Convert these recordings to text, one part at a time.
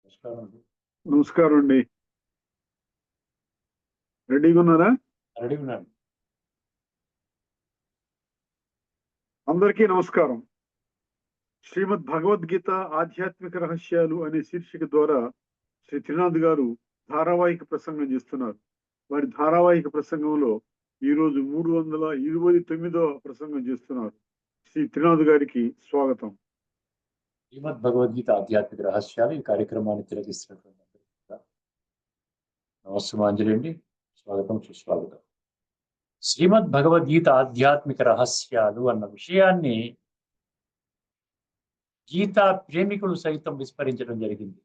నమస్కారం అండి. నమస్కారం అండి. రెడీగా ఉన్నారా? రెడీ ఉన్నాను. అందరికీ నమస్కారం. శ్రీమద్ భగవద్గీత ఆధ్యాత్మిక రహస్యాలు అనే శీర్షిక ద్వారా శ్రీ త్రినాథ్ గారు ధారావాహిక ప్రసంగం చేస్తున్నారు. వారి ధారావాహిక ప్రసంగంలో ఈరోజు 329వ ప్రసంగం చేస్తున్నారు. శ్రీ త్రినాథ్ గారికి స్వాగతం. శ్రీమద్ భగవద్గీత ఆధ్యాత్మిక రహస్యాలు ఈ కార్యక్రమాన్ని తిలకిస్తున్నటువంటి అందరికీ కూడా నమస్సుమాంజలి అండి. స్వాగతం, సుస్వాగతం. శ్రీమద్ భగవద్గీత ఆధ్యాత్మిక రహస్యాలు అన్న విషయాన్ని గీతా ప్రేమికులు సైతం విస్మరించడం జరిగింది.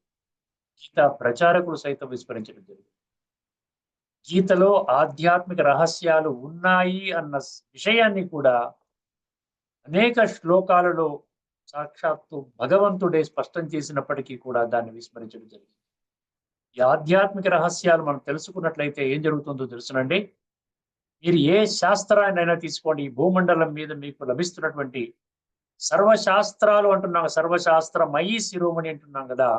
గీతా ప్రచారకులు సైతం విస్మరించడం జరిగింది. గీతలో ఆధ్యాత్మిక రహస్యాలు ఉన్నాయి అన్న విషయాన్ని కూడా అనేక శ్లోకాలలో సాక్షాత్తు భగవంతుడే స్పష్టం చేసినప్పటికీ కూడా దాన్ని విస్మరించడం జరిగింది. ఈ ఆధ్యాత్మిక రహస్యాలు మనం తెలుసుకున్నట్లయితే ఏం జరుగుతుందో తెలుసునండి. మీరు ఏ శాస్త్రాన్నైనా తీసుకోండి, ఈ భూమండలం మీద మీకు లభిస్తున్నటువంటి సర్వశాస్త్రాలు అంటున్నాం, సర్వశాస్త్రమయీ శిరోమణి అంటున్నాం కదా.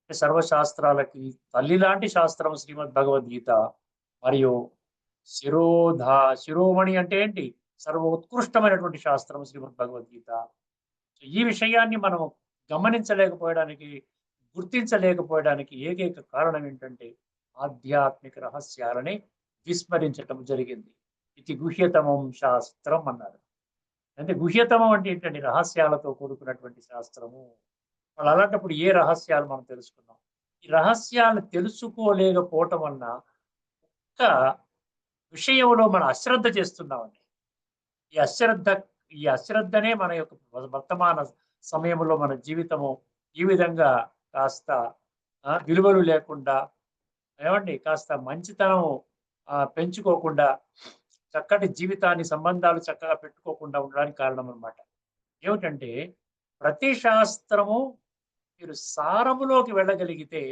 సర్వశాస్త్రాలకి తల్లి లాంటి శాస్త్రం శ్రీమద్ భగవద్గీత. మరియు శిరోమణి అంటే ఏంటి? సర్వోత్కృష్టమైనటువంటి శాస్త్రం శ్రీమద్ భగవద్గీత. ఈ విషయాన్ని మనం గమనించలేకపోవడానికి, గుర్తించలేకపోవడానికి ఏకైక కారణం ఏంటంటే ఆధ్యాత్మిక రహస్యాలని విస్మరించటం జరిగింది. ఇది గుహ్యతమం శాస్త్రం అన్నారు. అంటే గుహ్యతమం అంటే ఏంటంటే రహస్యాలతో కూడుకున్నటువంటి శాస్త్రము. వాళ్ళు అలాంటప్పుడు ఏ రహస్యాలు మనం తెలుసుకున్నాం? ఈ రహస్యాలు తెలుసుకోలేకపోవటం వలన ఒక్క విషయంలో మనం అశ్రద్ధ చేస్తున్నామండి. ఈ అశ్రద్ధనే మన యొక్క వర్తమాన సమయంలో మన జీవితము ఈ విధంగా కాస్త విలువలు లేకుండా, ఏమండి, కాస్త మంచితనం పెంచుకోకుండా, చక్కటి జీవితాన్ని, సంబంధాలు చక్కగా పెట్టుకోకుండా ఉండడానికి కారణం అన్నమాట. ఏమిటంటే ప్రతి శాస్త్రము మీరు సారములోకి వెళ్ళగలిగితే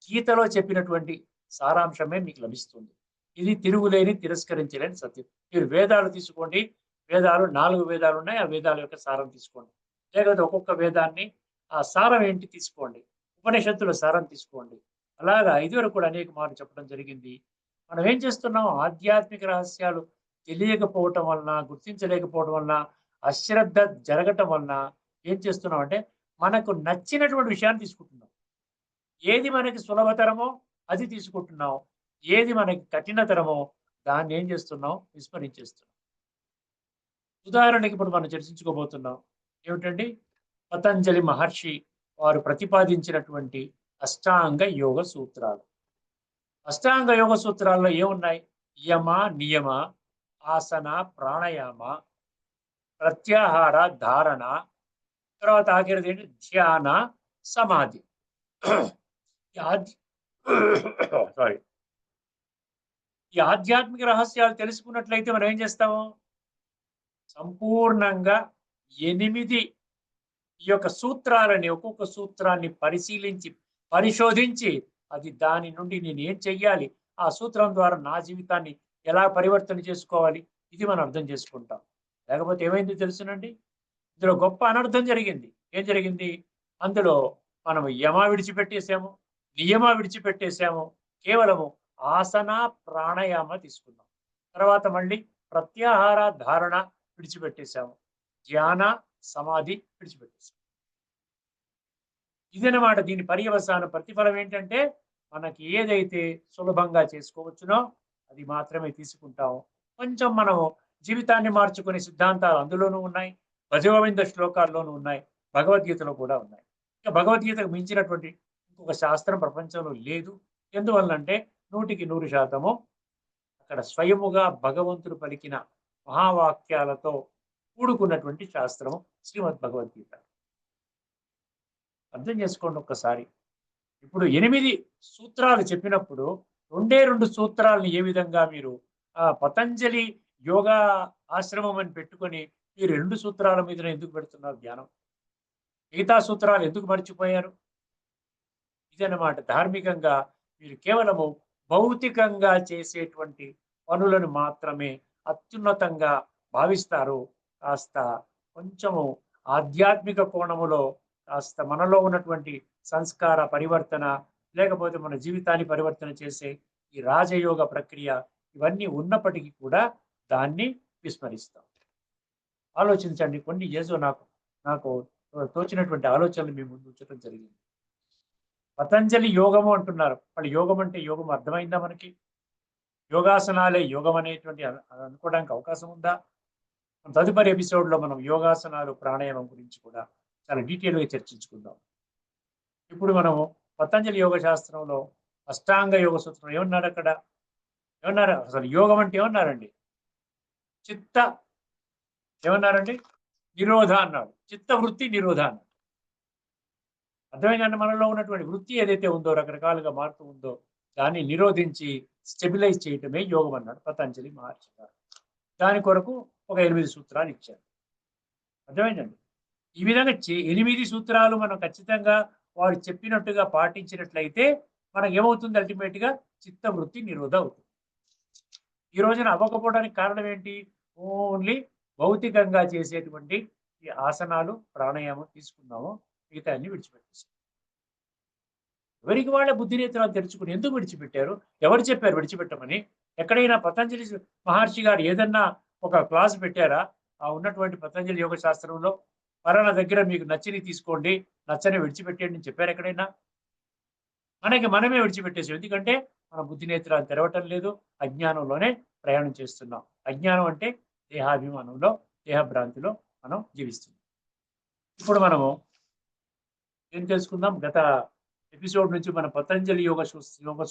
గీతలో చెప్పినటువంటి సారాంశమే మీకు లభిస్తుంది. ఇది తిరుగులేని, తిరస్కరించలేని సత్యం. మీరు వేదాలు తీసుకోండి, వేదాలు 4 వేదాలు ఉన్నాయి, ఆ వేదాల యొక్క సారం తీసుకోండి. లేకపోతే ఒక్కొక్క వేదాన్ని ఆ సారం ఏంటి తీసుకోండి, ఉపనిషత్తుల సారం తీసుకోండి. అలాగా ఇదివరకు కూడా అనేక మార్లు చెప్పడం జరిగింది. మనం ఏం చేస్తున్నాం? ఆధ్యాత్మిక రహస్యాలు తెలియకపోవటం వలన, గుర్తించలేకపోవడం వలన, అశ్రద్ధ జరగటం వలన ఏం చేస్తున్నాం అంటే మనకు నచ్చినటువంటి విషయాన్ని తీసుకుంటున్నాం. ఏది మనకి సులభతరమో అది తీసుకుంటున్నాం, ఏది మనకి కఠినతరమో దాన్ని ఏం చేస్తున్నాం? విస్మరించేస్తున్నాం. ఉదాహరణకి ఇప్పుడు మనం చర్చించుకోబోతున్నాం ఏమిటండి? పతంజలి మహర్షి వారు ప్రతిపాదించినటువంటి అష్టాంగ యోగ సూత్రాలు. అష్టాంగ యోగ సూత్రాల్లో ఏమున్నాయి? యమ, నియమ, ఆసన, ప్రాణాయామ, ప్రత్యాహార, ధారణ, తర్వాత ఆఖరిది ఏంటి? ధ్యాన, సమాధి. సారీ, ఈ ఆధ్యాత్మిక రహస్యాలు తెలుసుకున్నట్లయితే మనం ఏం చేస్తాము? సంపూర్ణంగా 8 ఈ యొక్క సూత్రాలని, ఒక్కొక్క సూత్రాన్ని పరిశీలించి, పరిశోధించి, అది దాని నుండి నేను ఏం చెయ్యాలి, ఆ సూత్రం ద్వారా నా జీవితాన్ని ఎలా పరివర్తన చేసుకోవాలి, ఇది మనం అర్థం చేసుకుంటాం. లేకపోతే ఏమైంది తెలుసునండి? ఇందులో గొప్ప అనర్థం జరిగింది. ఏం జరిగింది? అందులో మనం యమ విడిచిపెట్టేసాము, నియమ విడిచిపెట్టేసాము, కేవలము ఆసన, ప్రాణాయామ తీసుకున్నాం. తర్వాత మళ్ళీ ప్రత్యాహార, ధారణ విడిచిపెట్టేశాము, ధ్యాన, సమాధి విడిచిపెట్టేశాము. ఇదన్నమాట. దీని పర్యవసాన ప్రతిఫలం ఏంటంటే మనకి ఏదైతే సులభంగా చేసుకోవచ్చునో అది మాత్రమే తీసుకుంటాము. కొంచెం మనము జీవితాన్ని మార్చుకునే సిద్ధాంతాలు అందులోనూ ఉన్నాయి, భజగోవింద శ్లోకాల్లోనూ ఉన్నాయి, భగవద్గీతలో కూడా ఉన్నాయి. ఇక భగవద్గీతకు మించినటువంటి ఇంకొక శాస్త్రం ప్రపంచంలో లేదు. ఎందువల్లంటే 100% అక్కడ స్వయముగా భగవంతుడు పలికిన మహావాక్యాలతో కూడుకున్నటువంటి శాస్త్రం శ్రీమద్ భగవద్గీత. అర్థం చేసుకోండి ఒక్కసారి. ఇప్పుడు 8 సూత్రాలు చెప్పినప్పుడు 2 సూత్రాలను ఏ విధంగా మీరు పతంజలి యోగా ఆశ్రమం అని పెట్టుకొని మీరు 2 సూత్రాల మీద ఎందుకు పెడుతున్నారు ధ్యానం? మిగతా సూత్రాలు ఎందుకు మర్చిపోయారు? ఇదన్నమాట. ధార్మికంగా మీరు కేవలము భౌతికంగా చేసేటువంటి పనులను మాత్రమే అత్యున్నతంగా భావిస్తారు. కాస్త కొంచెము ఆధ్యాత్మిక కోణములో కాస్త మనలో ఉన్నటువంటి సంస్కార పరివర్తన, లేకపోతే మన జీవితాన్ని పరివర్తన చేసే ఈ రాజయోగ ప్రక్రియ ఇవన్నీ ఉన్నప్పటికీ కూడా దాన్ని విస్మరిస్తాం. ఆలోచించండి. కొన్ని ఏదో నాకు నాకు తోచినటువంటి ఆలోచనలు మీ ముందు ఉంచడం జరిగింది. పతంజలి యోగము అంటున్నారు. మరి యోగం అంటే యోగం అర్థమైందా మనకి? యోగాసనాలే యోగం అనేటువంటి అనుకోవడానికి అవకాశం ఉందా? తదుపరి ఎపిసోడ్లో మనం యోగాసనాలు, ప్రాణాయామం గురించి కూడా చాలా డీటెయిల్గా చర్చించుకుందాం. ఇప్పుడు మనము పతంజలి యోగ శాస్త్రంలో అష్టాంగ యోగ సూత్రం ఏమన్నారు అక్కడ? ఏమన్నారు? అసలు యోగం అంటే ఏమన్నారండి? చిత్త ఏమన్నారండి? నిరోధ అన్నాడు. చిత్త వృత్తి నిరోధ అన్నాడు. అర్థమైందంటే మనలో ఉన్నటువంటి వృత్తి ఏదైతే ఉందో రకరకాలుగా మారుతూ ఉందో దాన్ని నిరోధించి స్టెబిలైజ్ చేయటమే యోగం అన్నాడు పతంజలి మహర్షి గారు. దాని కొరకు ఒక 8 సూత్రాలు ఇచ్చారు. అర్థమైందండి. ఈ విధంగా 8 సూత్రాలు మనం ఖచ్చితంగా వారు చెప్పినట్టుగా పాటించినట్లయితే మనకు ఏమవుతుంది? అల్టిమేట్ గా చిత్తవృత్తి నిరోధ అవుతుంది. ఈ రోజున అవ్వకపోవడానికి కారణం ఏంటి? ఓన్లీ భౌతికంగా చేసేటువంటి ఈ ఆసనాలు, ప్రాణాయామం తీసుకున్నాము, మిగతా అన్ని విడిచిపెట్టేసాం. ఎవరికి వాళ్ళ బుద్ధి నేత్రాలు తెరుచుకుని ఎందుకు విడిచిపెట్టారు? ఎవరు చెప్పారు విడిచిపెట్టమని? ఎక్కడైనా పతంజలి మహర్షి గారు ఏదన్నా ఒక క్లాస్ పెట్టారా? ఆ ఉన్నటువంటి పతంజలి యోగ శాస్త్రంలో పలానా దగ్గర మీకు నచ్చిని తీసుకోండి, నచ్చని విడిచిపెట్టండి అని చెప్పారు ఎక్కడైనా? మనకి మనమే విడిచిపెట్టేసాం. ఎందుకంటే మన బుద్ధి నేత్రాలు తెరవటం లేదు, అజ్ఞానంలోనే ప్రయాణం చేస్తున్నాం. అజ్ఞానం అంటే దేహాభిమానంలో, దేహభ్రాంతిలో మనం జీవిస్తున్నాం. ఇప్పుడు మనము ఏం తెలుసుకుందాం? గత ఎపిసోడ్ నుంచి మన పతంజలి యోగ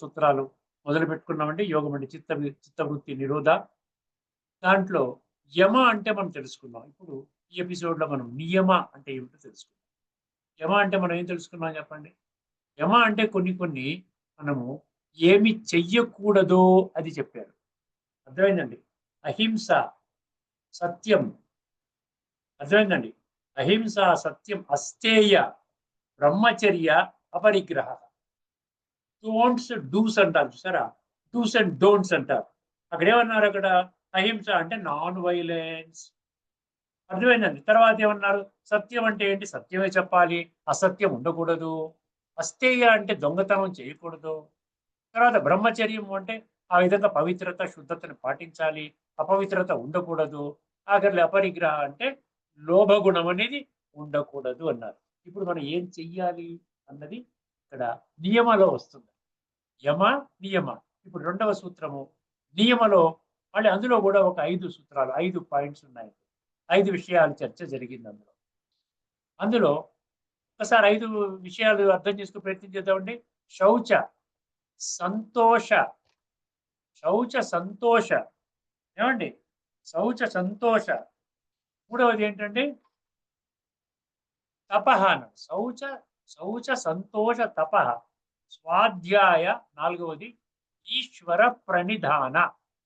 సూత్రాలు మొదలు పెట్టుకున్నామంటే యోగం అంటే చిత్తవృత్తి నిరోధ. దాంట్లో యమ అంటే మనం తెలుసుకున్నాం. ఇప్పుడు ఈ ఎపిసోడ్ లో మనం నియమ అంటే ఏమిటో తెలుసుకుందాం. యమ అంటే మనం ఏం తెలుసుకున్నాం చెప్పండి? యమ అంటే కొన్ని మనము ఏమి చెయ్యకూడదో అది చెప్పారు. అర్థమైందండి? అహింస, సత్యం, అర్థమైందండి? అహింస, సత్యం, అస్తేయ, బ్రహ్మచర్య, అపరిగ్రహ. డోంట్స్ డూస్ అంటారు చూసారా? డూస్ అండ్ డోంట్స్ అంటారు. అక్కడ ఏమన్నారు? అక్కడ అహింస అంటే నాన్ వైలెన్స్. అర్థమైందండి? తర్వాత ఏమన్నారు? సత్యం అంటే ఏంటి? సత్యమే చెప్పాలి, అసత్యం ఉండకూడదు. అస్తేయ అంటే దొంగతనం చేయకూడదు. తర్వాత బ్రహ్మచర్యం అంటే ఆ విధంగా పవిత్రత, శుద్ధతను పాటించాలి, అపవిత్రత ఉండకూడదు. ఆఖరి అపరిగ్రహ అంటే లోభగుణం అనేది ఉండకూడదు అన్నారు. ఇప్పుడు మనం ఏం చెయ్యాలి అన్నది ఇక్కడ నియమలో వస్తుంది. యమ, నియమ. ఇప్పుడు రెండవ సూత్రము నియమలో మళ్ళీ అందులో కూడా ఒక 5 సూత్రాలు, 5 పాయింట్స్ ఉన్నాయి. 5 విషయాలు చర్చ జరిగింది అందులో. అందులో ఒకసారి 5 విషయాలు అర్థం చేసుకుని ప్రయత్నం చేద్దామండి. శౌచ సంతోష, శౌచ సంతోష, ఏమండి? శౌచ సంతోష. మూడవది ఏంటంటే తపహ. శౌచ శౌచ సంతోష తపహ. స్వాధ్యాయ నాలుగవది. ఈశ్వర ప్రణిధాన.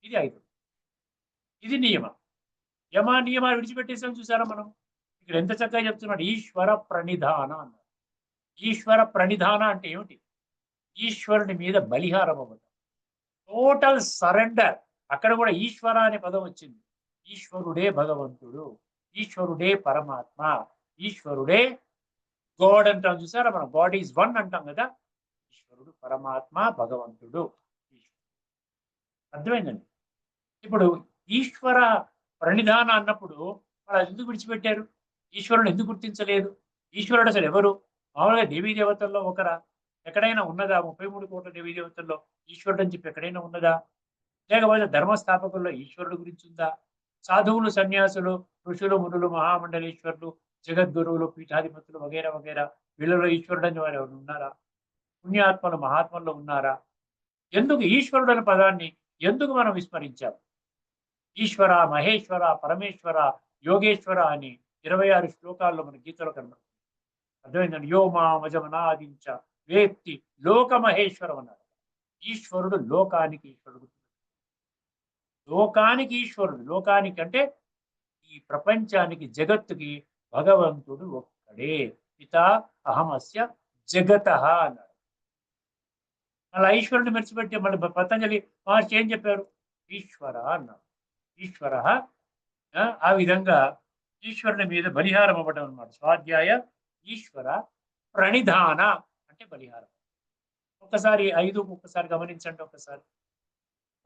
ఇది 5. ఇది నియమం. యమ నియమాలు విడిచిపెట్టేసాం చూసారా మనం? ఇక్కడ ఎంత చక్కగా చెప్తున్నాడు. ఈశ్వర ప్రణిధాన అన్నాడు. ఈశ్వర ప్రణిధాన అంటే ఏమిటి? ఈశ్వరుని మీద బలిహారం అవ్వడం, టోటల్ సరెండర్. అక్కడ కూడా ఈశ్వర అనే పదం వచ్చింది. ఈశ్వరుడే భగవంతుడు, ఈశ్వరుడే పరమాత్మ, ఈశ్వరుడే గాడ్ అంటాం చూసారా మనం? గాడ్ ఈజ్ వన్ అంటాం కదా. ఈశ్వరుడు పరమాత్మ, భగవంతుడు. అర్థమైందండి? ఇప్పుడు ఈశ్వర ప్రణిధాన అన్నప్పుడు వాళ్ళు ఎందుకు విడిచిపెట్టారు? ఈశ్వరుని ఎందుకు గుర్తించలేదు? ఈశ్వరుడు అసలు ఎవరు? మామూలుగా దేవీ దేవతల్లో ఒకరా? ఎక్కడైనా ఉన్నదా? 33 కోట్ల దేవీ దేవతల్లో ఈశ్వరుడు అని చెప్పి ఎక్కడైనా ఉన్నదా? లేకపోతే ధర్మస్థాపకుల్లో ఈశ్వరుడు గురించి ఉందా? సాధువులు, సన్యాసులు, ఋషులు, మునులు, మహామండలేశ్వరులు, జగద్గురువులు, పీఠాధిపతులు వగేరా వగేరా వీళ్ళలో ఈశ్వరుడు అని వారు ఎవరు ఉన్నారా? పుణ్యాత్మలు, మహాత్మల్లో ఉన్నారా? ఎందుకు ఈశ్వరుడు అనే పదాన్ని ఎందుకు మనం విస్మరించాం? ఈశ్వర, మహేశ్వర, పరమేశ్వర, యోగేశ్వర అని 26 శ్లోకాల్లో మన గీతలో కనబడుతుంది. అర్థమైందండి? యో మామజమనాదించ వేత్తి లోకమహేశ్వరం అన్నారు. ఈశ్వరుడు లోకానికి ఈశ్వరుడు. లోకానికి ఈశ్వరుడు. లోకానికి అంటే ఈ ప్రపంచానికి, జగత్తుకి భగవంతుడు ఒక్కడే. పిత అహమస్య జగత అన్నాడు. అలా ఈశ్వరుని మర్చిపెట్టి మళ్ళీ పతంజలి మహర్షి ఏం చెప్పారు? ఈశ్వర అన్నాడు. ఈశ్వర. ఆ విధంగా ఈశ్వరుని మీద బలిహారం అవ్వడం అన్నమాట. స్వాధ్యాయ ఈశ్వర ప్రణిధాన అంటే బలిహారం. ఒక్కసారి 5 ఒక్కసారి గమనించండి ఒక్కసారి.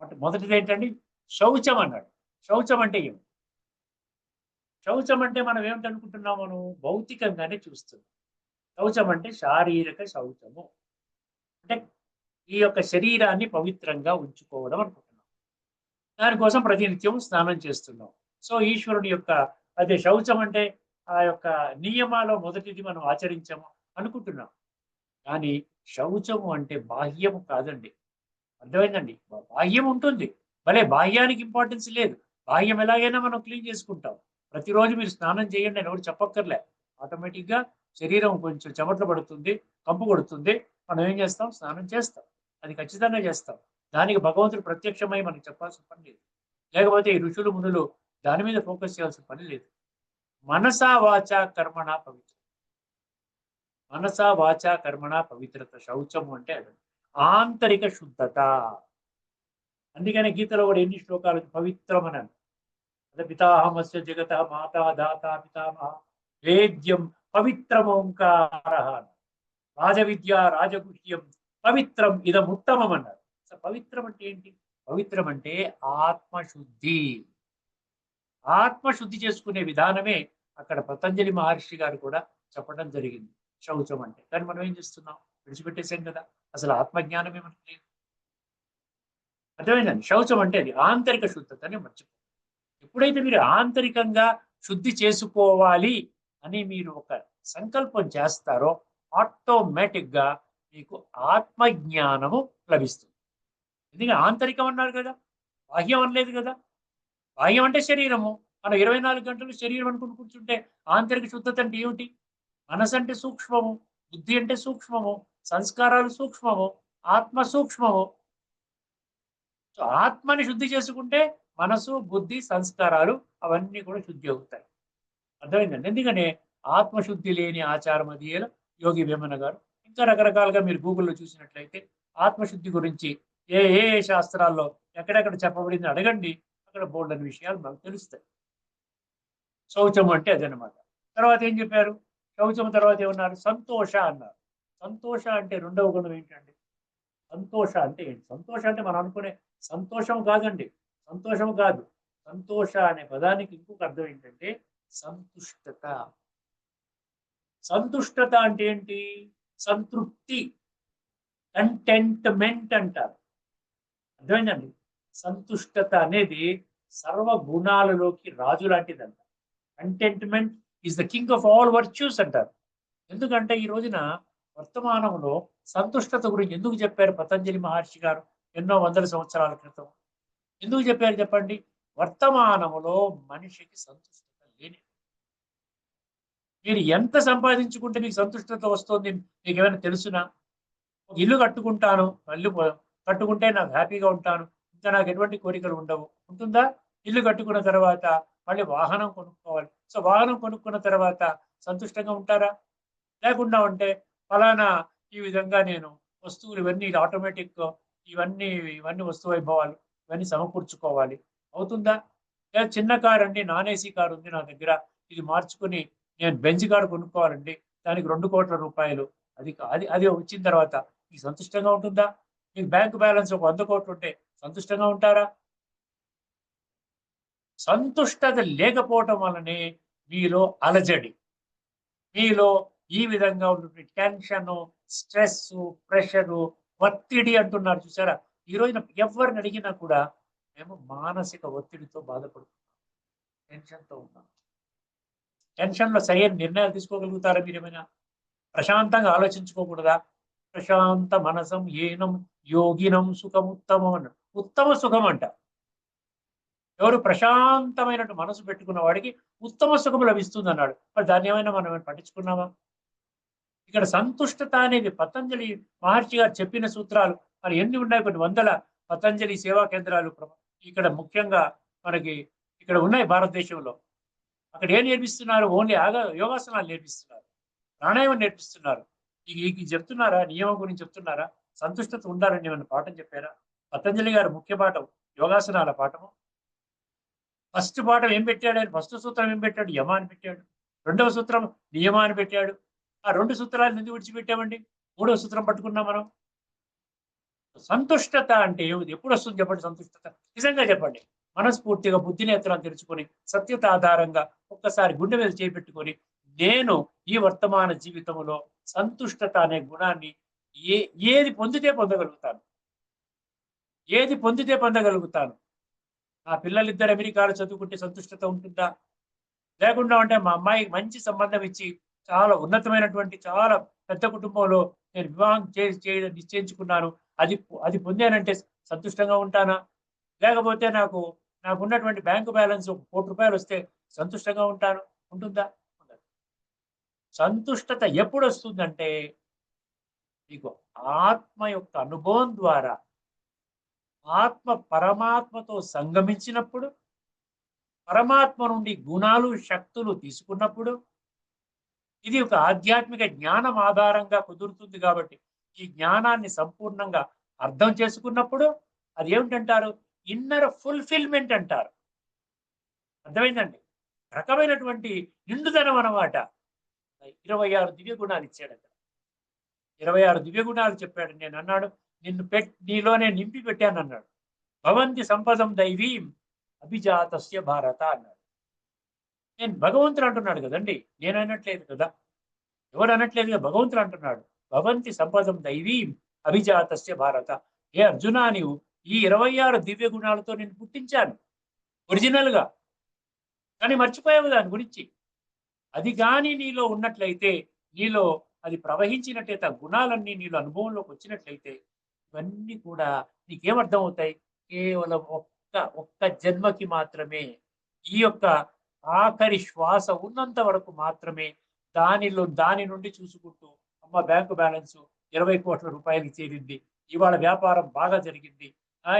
అంటే మొదటిది ఏంటండి? శౌచం అన్నాడు. శౌచం అంటే ఏమి? శౌచం అంటే మనం ఏమిటనుకుంటున్నాం? మనం భౌతికంగానే చూస్తున్నాం. శౌచం అంటే శారీరక శౌచము. అంటే ఈ యొక్క శరీరాన్ని పవిత్రంగా ఉంచుకోవడం అనుకుంటున్నాం. దానికోసం ప్రతినిత్యం స్నానం చేస్తున్నాం. సో ఈశ్వరుడి యొక్క అదే శౌచం అంటే ఆ యొక్క నియమాలో మొదటిది మనం ఆచరించాము అనుకుంటున్నాం. కానీ శౌచము అంటే బాహ్యము కాదండి. అర్థమైందండి? బాహ్యం ఉంటుంది. భలే బాహ్యానికి ఇంపార్టెన్స్ లేదు. బాహ్యం ఎలాగైనా మనం క్లీన్ చేసుకుంటాం. ప్రతిరోజు మీరు స్నానం చేయండి అని ఎవరు చెప్పక్కర్లే. ఆటోమేటిక్‌గా శరీరం కొంచెం చెమటలు పడుతుంది, కంపు కొడుతుంది. మనం ఏం చేస్తాం? స్నానం చేస్తాం. అది ఖచ్చితంగా చేస్తాం. దానికి భగవంతుడు ప్రత్యక్షమై మనకు చెప్పాల్సిన పని లేదు. లేకపోతే ఈ ఋషులు, మునులు దాని మీద ఫోకస్ చేయాల్సిన పని లేదు. మనసా వాచా కర్మణా పవిత్రం. మనసా వాచా కర్మణా పవిత్రత. శౌచము అంటే అది. ఆంతరిక శుద్ధత. అందుకనే గీతలో కూడా ఎన్ని శ్లోకాలు పవిత్రం అని అదే పితాహమస్య జగత మాతా దాత పితామహ వేద్యం పవిత్రమోంకార రాజవిద్య రాజగుహ్యం పవిత్రం ఇదముత్తమం అన్నారు. సో పవిత్రం అంటే ఏంటి? పవిత్రం అంటే ఆత్మశుద్ధి. ఆత్మశుద్ధి చేసుకునే విధానమే అక్కడ పతంజలి మహర్షి గారు కూడా చెప్పడం జరిగింది శౌచం అంటే. కానీ మనం ఏం చేస్తున్నాం? విడిచిపెట్టేసాం కదా. అసలు ఆత్మజ్ఞానమే మనకు లేదు. అర్థమైందండి? శౌచం అంటే అది ఆంతరిక శుద్ధతని మర్చిపో. ఎప్పుడైతే మీరు ఆంతరికంగా శుద్ధి చేసుకోవాలి అని మీరు ఒక సంకల్పం చేస్తారో ఆటోమేటిక్‌గా మీకు ఆత్మజ్ఞానము లభిస్తుంది. ఎందుకంటే ఆంతరికం అన్నారు కదా! బాహ్యం అనలేదు కదా! బాహ్యం అంటే శరీరము. మనం 24 గంటలు శరీరం అనుకుని కూర్చుంటే ఆంతరిక శుద్ధత అంటే ఏమిటి? మనసు అంటే సూక్ష్మము, బుద్ధి అంటే సూక్ష్మము, సంస్కారాలు సూక్ష్మము, ఆత్మ సూక్ష్మము. సో ఆత్మని శుద్ధి చేసుకుంటే మనసు, బుద్ధి, సంస్కారాలు అవన్నీ కూడా శుద్ధి అవుతాయి. అర్థమైందండి? ఎందుకని ఆత్మశుద్ధి లేని ఆచారం అది యోగి వేమన గారు. ఇంకా రకరకాలుగా మీరు గూగుల్‌లో చూసినట్లయితే ఆత్మశుద్ధి గురించి ఏ ఏ శాస్త్రాల్లో ఎక్కడెక్కడ చెప్పబడింది అడగండి. అక్కడ బోలెడన్ని విషయాలు మనకు తెలుస్తాయి. శౌచం అంటే అదనమాట. తర్వాత ఏం చెప్పారు? శౌచం తర్వాత ఏమన్నారు? సంతోష అన్నారు. సంతోష అంటే రెండవ గుణం ఏంటండి? సంతోష అంటే ఏంటి? సంతోష అంటే మనం అనుకునే సంతోషం కాదండి. సంతోషం కాదు. సంతోష అనే పదానికి ఇంకొక అర్థం ఏంటంటే సంతుష్టత. సంతుష్టత అంటే ఏంటి? సంతృప్తి. కంటెంట్‌మెంట్ అంటారు. అర్థమైందండి? సంతుష్టత అనేది సర్వ గుణాలలోకి రాజు లాంటిదంట. Contentment is the king of all virtues అంటారు. ఎందుకంటే ఈ రోజున వర్తమానంలో సంతుష్టత గురించి ఎందుకు చెప్పారు పతంజలి మహర్షి గారు ఎన్నో వందల సంవత్సరాల క్రితం? ఎందుకు చెప్పారు చెప్పండి? వర్తమానములో మనిషికి సంతుష్టత లేని. మీరు ఎంత సంపాదించుకుంటే మీకు సంతుష్టత వస్తుంది మీకేమైనా తెలుసునా? ఒక ఇల్లు కట్టుకుంటాను, కట్టుకుంటే నాకు హ్యాపీగా ఉంటాను. ఇంకా నాకు ఎటువంటి కోరికలు ఉండవు. ఉంటుందా? ఇల్లు కట్టుకున్న తర్వాత మళ్ళీ వాహనం కొనుక్కోవాలి. సో వాహనం కొనుక్కున్న తర్వాత సంతుష్టంగా ఉంటారా? లేకుండా ఉంటే ఫలానా ఈ విధంగా నేను వస్తువులు ఇవన్నీ ఆటోమేటిక్ ఇవన్నీ ఇవన్నీ వస్తు వైభవాలు ఇవన్నీ సమకూర్చుకోవాలి. అవుతుందా? లేదా చిన్న కార్ అండి, నాన్ ఏసీ కార్ ఉంది నా దగ్గర. ఇది మార్చుకుని నేను బెంజ్ కార్ కొనుక్కోవాలండి. దానికి 2,00,00,000 రూపాయలు. అది అది అది వచ్చిన తర్వాత మీకు సంతుష్టంగా ఉంటుందా? మీకు బ్యాంక్ బ్యాలెన్స్ ఒక 100,00,00,000 ఉంటే సంతుష్టంగా ఉంటారా? సంతుష్టత లేకపోవటం వల్లనే మీలో అలజడి, మీలో ఈ విధంగా ఉన్నటువంటి టెన్షను, స్ట్రెస్సు, ప్రెషరు, ఒత్తిడి అంటున్నారు చూసారా? ఈ రోజున ఎవరిని అడిగినా కూడా మేము మానసిక ఒత్తిడితో బాధపడుతున్నాం. టెన్షన్‌తో ఉన్నాం. టెన్షన్‌లో సరైన నిర్ణయాలు తీసుకోగలుగుతారా మీరేమైనా? ప్రశాంతంగా ఆలోచించుకోకూడదా? ప్రశాంత మనసం ఏనం యోగినం సుఖముత్తమం అన్నాడు. ఉత్తమ సుఖం అంట. ఎవరు ప్రశాంతమైనటు మనసు పెట్టుకున్న వాడికి ఉత్తమ సుఖం లభిస్తుందన్నాడు. మరి దాన్నేమైనా మనం ఏమైనా పట్టించుకున్నామా? ఇక్కడ సంతుష్టత అనేది పతంజలి మహర్షి గారు చెప్పిన సూత్రాలు మరి ఎన్ని ఉన్నాయి? కొన్ని వందల పతంజలి సేవా కేంద్రాలు ఇక్కడ ముఖ్యంగా మనకి ఇక్కడ ఉన్నాయి భారతదేశంలో. అక్కడ ఏం నేర్పిస్తున్నారు? ఓన్లీ యోగాసనాలు నేర్పిస్తున్నారు. ప్రాణాయామం నేర్పిస్తున్నారు. ఇది చెప్తున్నారా? నియమం గురించి చెప్తున్నారా? సంతుష్టత ఉండాలని ఏమైనా పాఠం చెప్పారా? పతంజలి గారు ముఖ్య పాఠం యోగాసనాల పాఠము. ఫస్ట్ పాఠం ఏం పెట్టాడు ఆయన? ఫస్ట్ సూత్రం ఏం పెట్టాడు? యమ అని పెట్టాడు. రెండవ సూత్రం నియమ అని పెట్టాడు. ఆ 2 సూత్రాలను ఎందుకు విడిచిపెట్టామండి? మూడో సూత్రం పట్టుకున్నాం మనం. సంతుష్టత అంటే ఏమిటి? ఎప్పుడు వస్తుంది చెప్పండి సంతుష్టత? నిజంగా చెప్పండి. మనస్ఫూర్తిగా బుద్ధి నేత్రాలు తెరుచుకొని, సత్యత ఆధారంగా ఒక్కసారి గుండె మీద చేపెట్టుకొని, నేను ఈ వర్తమాన జీవితంలో సంతుష్టత అనే గుణాన్ని ఏ ఏది పొందితే పొందగలుగుతాను? ఏది పొందితే పొందగలుగుతాను? నా పిల్లలిద్దరు అమెరికాలో చదువుకుంటే సంతుష్టత ఉంటుందా? లేకుండా ఉంటే మా అమ్మాయికి మంచి సంబంధం ఇచ్చి, చాలా ఉన్నతమైనటువంటి, చాలా పెద్ద కుటుంబంలో నేను వివాహం చేయడం నిశ్చయించుకున్నాను. అది పొందానంటే సంతుష్టంగా ఉంటానా? లేకపోతే నాకున్నటువంటి బ్యాంకు బ్యాలెన్స్ ఒక ₹1,00,00,000 వస్తే సంతుష్టంగా ఉంటాను. ఉంటుందా? ఉండదు. సంతుష్టత ఎప్పుడొస్తుందంటే, మీకు ఆత్మ యొక్క అనుభవం ద్వారా, ఆత్మ పరమాత్మతో సంగమించినప్పుడు, పరమాత్మ నుండి గుణాలు, శక్తులు తీసుకున్నప్పుడు, ఇది ఒక ఆధ్యాత్మిక జ్ఞానం ఆధారంగా కుదురుతుంది కాబట్టి, ఈ జ్ఞానాన్ని సంపూర్ణంగా అర్థం చేసుకున్నప్పుడు అది ఏమిటంటారు? ఇన్నర్ ఫుల్‌ఫిల్‌మెంట్ అంటారు. అర్థమైందండి? రకమైనటువంటి నిండుదనం అన్నమాట. 26 దివ్య గుణాలు ఇచ్చాడక్కడ. 26 దివ్య గుణాలు చెప్పాడు. నేనన్నాడు, నీలోనే నింపి పెట్టానన్నాడు. భవంతి సంపదం దైవీం అభిజాతస్య భారత అన్నాడు. నేను భగవంతుడు అంటున్నాడు కదండీ! నేననట్లేదు కదా! ఎవరు అనట్లేదుగా, భగవంతుడు అంటున్నాడు. భవంతి సంపదం దైవీం అభిజాతస్య భారత. ఏ అర్జునా, నీవు ఈ 26 దివ్య గుణాలతో నేను పుట్టించాను ఒరిజినల్‌గా. కానీ మర్చిపోయావు దాని గురించి. అది గాని నీలో ఉన్నట్లయితే, నీలో అది ప్రవహించినట్టయితే, ఆ గుణాలన్నీ నీలో అనుభవంలోకి వచ్చినట్లయితే, ఇవన్నీ కూడా నీకేమర్థమవుతాయి? కేవలం ఒక్క జన్మకి మాత్రమే. ఈ యొక్క ఆఖరి శ్వాస ఉన్నంత వరకు మాత్రమే దాని నుండి చూసుకుంటూ, అమ్మ బ్యాంకు బ్యాలెన్సు ₹20,00,00,000 చేరింది. ఇవాళ వ్యాపారం బాగా జరిగింది.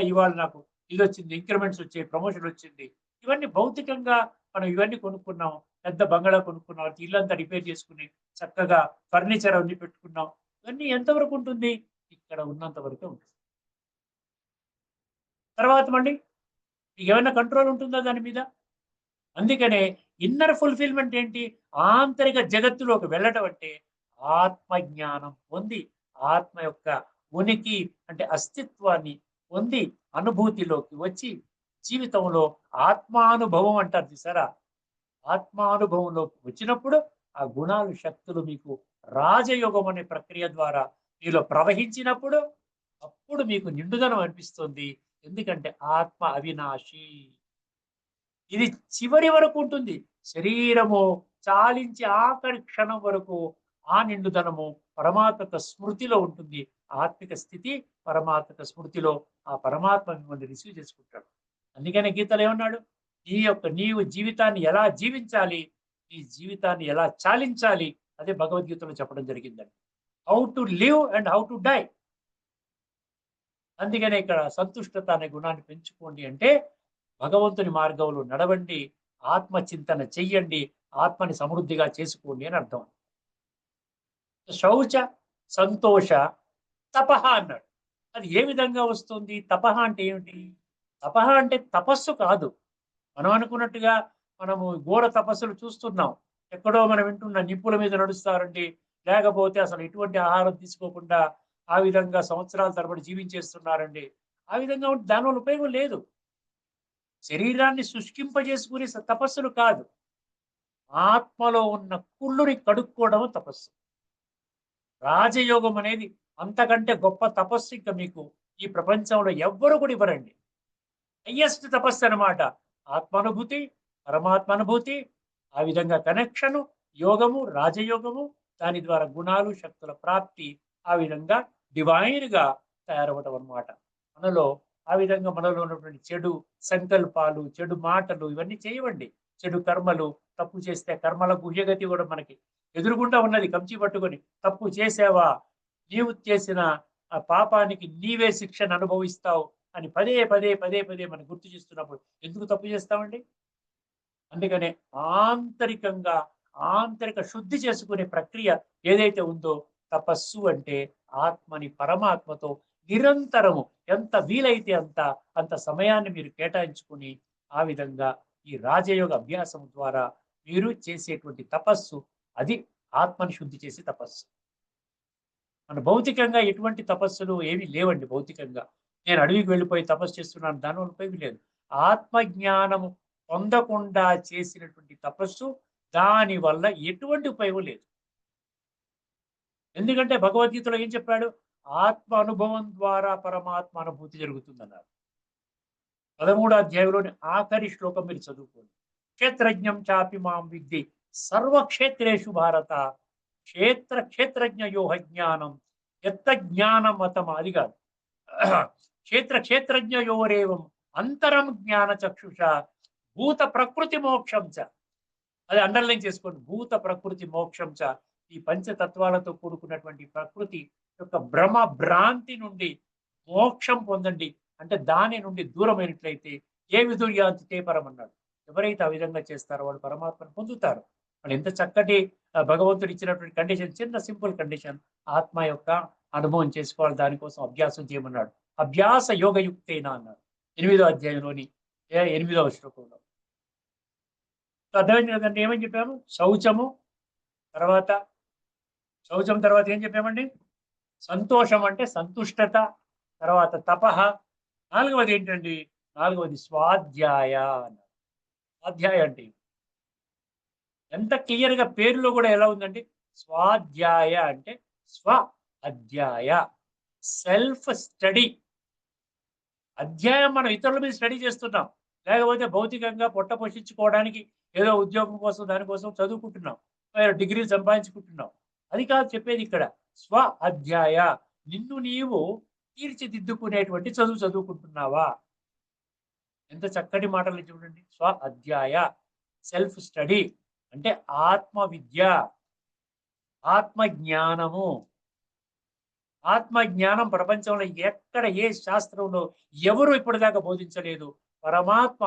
ఇవాళ నాకు ఇదొచ్చింది, ఇంక్రిమెంట్స్ వచ్చాయి, ప్రమోషన్ వచ్చింది. ఇవన్నీ భౌతికంగా మనం ఇవన్నీ కొనుక్కున్నాం. పెద్ద బంగళా కొనుక్కున్నాం. ఇల్లంతా రిపేర్ చేసుకుని, చక్కగా ఫర్నిచర్ అన్ని పెట్టుకున్నాం. ఇవన్నీ ఎంతవరకు ఉంటుంది? ఇక్కడ ఉన్నంత వరకే ఉంటుంది. తర్వాత మళ్ళీ మీకేమైనా కంట్రోల్ ఉంటుందా దాని మీద? అందుకనే ఇన్నర్ ఫుల్‌ఫిల్‌మెంట్ ఏంటి? ఆంతరిక జగత్తులోకి వెళ్ళటం అంటే, ఆత్మ జ్ఞానం పొంది, ఆత్మ యొక్క ఉనికి అంటే అస్తిత్వాన్ని పొంది, అనుభూతిలోకి వచ్చి, జీవితంలో ఆత్మానుభవం అంటారు చూసారా? ఆత్మానుభవంలోకి వచ్చినప్పుడు, ఆ గుణాలు, శక్తులు మీకు రాజయోగం అనే ప్రక్రియ ద్వారా మీలో ప్రవహించినప్పుడు, అప్పుడు మీకు నిండుదనం అనిపిస్తుంది. ఎందుకంటే ఆత్మ అవినాశి. ఇది చివరి వరకు ఉంటుంది. శరీరము చాలించి ఆఖరి క్షణం వరకు ఆ నిండుదనము పరమాత్మక స్మృతిలో ఉంటుంది. ఆత్మిక స్థితి పరమాత్మక స్మృతిలో ఆ పరమాత్మ మిమ్మల్ని రిసీవ్ చేసుకుంటాడు. అందుకనే గీతలో ఏమన్నాడు? నీవు జీవితాన్ని ఎలా జీవించాలి? నీ జీవితాన్ని ఎలా చాలించాలి? అదే భగవద్గీతలో చెప్పడం జరిగిందండి. How to live and how to die. అందుకనే ఇక్కడ సంతుష్టత అనే గుణాన్ని పెంచుకోండి అంటే, భగవంతుని మార్గంలో నడవండి, ఆత్మ చింతన చెయ్యండి, ఆత్మని సమృద్ధిగా చేసుకోండి అని అర్థం. శౌచ, సంతోష, తపః అన్నాడు. అది ఏ విధంగా వస్తుంది? తపః అంటే ఏమిటి? తపః అంటే తపస్సు కాదు. మనం అనుకున్నట్టుగా మనము ఘోర తపస్సులు చూస్తున్నాం. ఎక్కడో మనం వింటున్న నిప్పుల మీద నడుస్తారండి. లేకపోతే అసలు ఎటువంటి ఆహారం తీసుకోకుండా ఆ విధంగా సంవత్సరాల తరబడి జీవించేస్తున్నారండి. ఆ విధంగా ఉంటే దానివల్ల ఉపయోగం లేదు. శరీరాన్ని శుష్కింపజేసుకునే తపస్సులు కాదు. ఆత్మలో ఉన్న కుళ్ళుని కడుక్కోవడం తపస్సు. రాజయోగం అనేది అంతకంటే గొప్ప తపస్సు ఇంకా మీకు ఈ ప్రపంచంలో ఎవ్వరు కూడా ఇవ్వరండి. హైయెస్ట్ తపస్సు అన్నమాట. ఆత్మానుభూతి, పరమాత్మానుభూతి, ఆ విధంగా కనెక్షను, యోగము, రాజయోగము, దాని ద్వారా గుణాలు, శక్తుల ప్రాప్తి, ఆ విధంగా డివైన్‌గా తయారవ్వటం అన్నమాట. మనలో ఆ విధంగా మనలో ఉన్నటువంటి చెడు సంకల్పాలు, చెడు మాటలు ఇవన్నీ చేయవండి. చెడు కర్మలు, తప్పు చేస్తే కర్మల గుహ్యగతి కూడా మనకి ఎదురుగుండా ఉన్నది కంచి పట్టుకొని. తప్పు చేసావా? నీవు చేసిన ఆ పాపానికి నీవే శిక్షను అనుభవిస్తావు అని పదే పదే పదే పదే మనం గుర్తు చేస్తున్నప్పుడు ఎందుకు తప్పు చేస్తామండి? అందుకనే ఆంతరికంగా ఆంతరిక శుద్ధి చేసుకునే ప్రక్రియ ఏదైతే ఉందో, తపస్సు అంటే ఆత్మని పరమాత్మతో నిరంతరము ఎంత వీలైతే అంత సమయాన్ని మీరు కేటాయించుకుని, ఆ విధంగా ఈ రాజయోగ అభ్యాసం ద్వారా మీరు చేసేటువంటి తపస్సు, అది ఆత్మని శుద్ధి చేసే తపస్సు. మన భౌతికంగా ఎటువంటి తపస్సులు ఏమీ లేవండి. భౌతికంగా నేను అడవికి వెళ్ళిపోయి తపస్సు చేస్తున్నాను, దానివల్ల ఉపయోగం లేదు. ఆత్మజ్ఞానము పొందకుండా చేసినటువంటి తపస్సు, దాని వల్ల ఎటువంటి ఉపయోగం లేదు. ఎందుకంటే భగవద్గీతలో ఏం చెప్పాడు? ఆత్మ అనుభవం ద్వారా పరమాత్మ అనుభూతి జరుగుతుందన్నారు. 13వ అధ్యాయంలోని ఆఖరి శ్లోకం మీరు చదువుకోండి. క్షేత్రజ్ఞం చాపి మాం విద్ధి సర్వక్షేత్రేషు భారత క్షేత్రజ్ఞయోహ జ్ఞానం ఎత్త జ్ఞానం మతం. అది కాదు. క్షేత్రజ్ఞయోరేవం అంతరం జ్ఞాన చక్షుష భూత ప్రకృతి మోక్షం చ. అది అండర్లైన్ చేసుకోండి. భూత ప్రకృతి మోక్షం చ. ఈ పంచతత్వాలతో కూడుకున్నటువంటి ప్రకృతి యొక్క భ్రమ భ్రాంతి నుండి మోక్షం పొందండి. అంటే దాని నుండి దూరమైనట్లయితే ఏ విధుర్యాంతి తే పరం అన్నాడు. ఎవరైతే ఆ విధంగా చేస్తారో వాళ్ళు పరమాత్మను పొందుతారు. వాళ్ళు ఎంత చక్కటి భగవంతుడు ఇచ్చినటువంటి కండిషన్, చిన్న సింపుల్ కండిషన్, ఆత్మ యొక్క అనుభవం చేసుకోవాలి. దానికోసం అభ్యాసం చేయమన్నాడు. అభ్యాస యోగయుక్తేనా అన్నాడు 8వ అధ్యాయంలోని 8వ శ్లోకంలో. అర్థమైంది కదండి. ఏమని చెప్పాము? శౌచము తర్వాత, శౌచం తర్వాత ఏం చెప్పామండి? సంతోషం అంటే సంతుష్టత, తర్వాత తపః, 4వది ఏంటండి? 4వది స్వాధ్యాయ అన్నారు. స్వాధ్యాయ అంటే ఎంత క్లియర్ గా పేరులో కూడా ఎలా ఉందండి? స్వాధ్యాయ అంటే స్వ అధ్యాయ, సెల్ఫ్ స్టడీ. అధ్యాయం మనం ఇతరుల మీద స్టడీ చేస్తున్నాం, లేకపోతే భౌతికంగా పొట్ట పోషించుకోవడానికి ఏదో ఉద్యోగం కోసం దానికోసం చదువుకుంటున్నాం, డిగ్రీలు సంపాదించుకుంటున్నాం. అది కాదు చెప్పేది ఇక్కడ. స్వ అధ్యాయ, నిన్ను నీవు తీర్చిదిద్దుకునేటువంటి చదువు చదువుకుంటున్నావా? ఎంత చక్కటి మాటలు చూడండి. స్వ అధ్యాయ, సెల్ఫ్ స్టడీ అంటే ఆత్మ విద్య, ఆత్మ జ్ఞానము. ఆత్మ జ్ఞానం ప్రపంచంలో ఎక్కడ ఏ శాస్త్రంలో ఎవరు ఇప్పటిదాకా బోధించలేదు. పరమాత్మ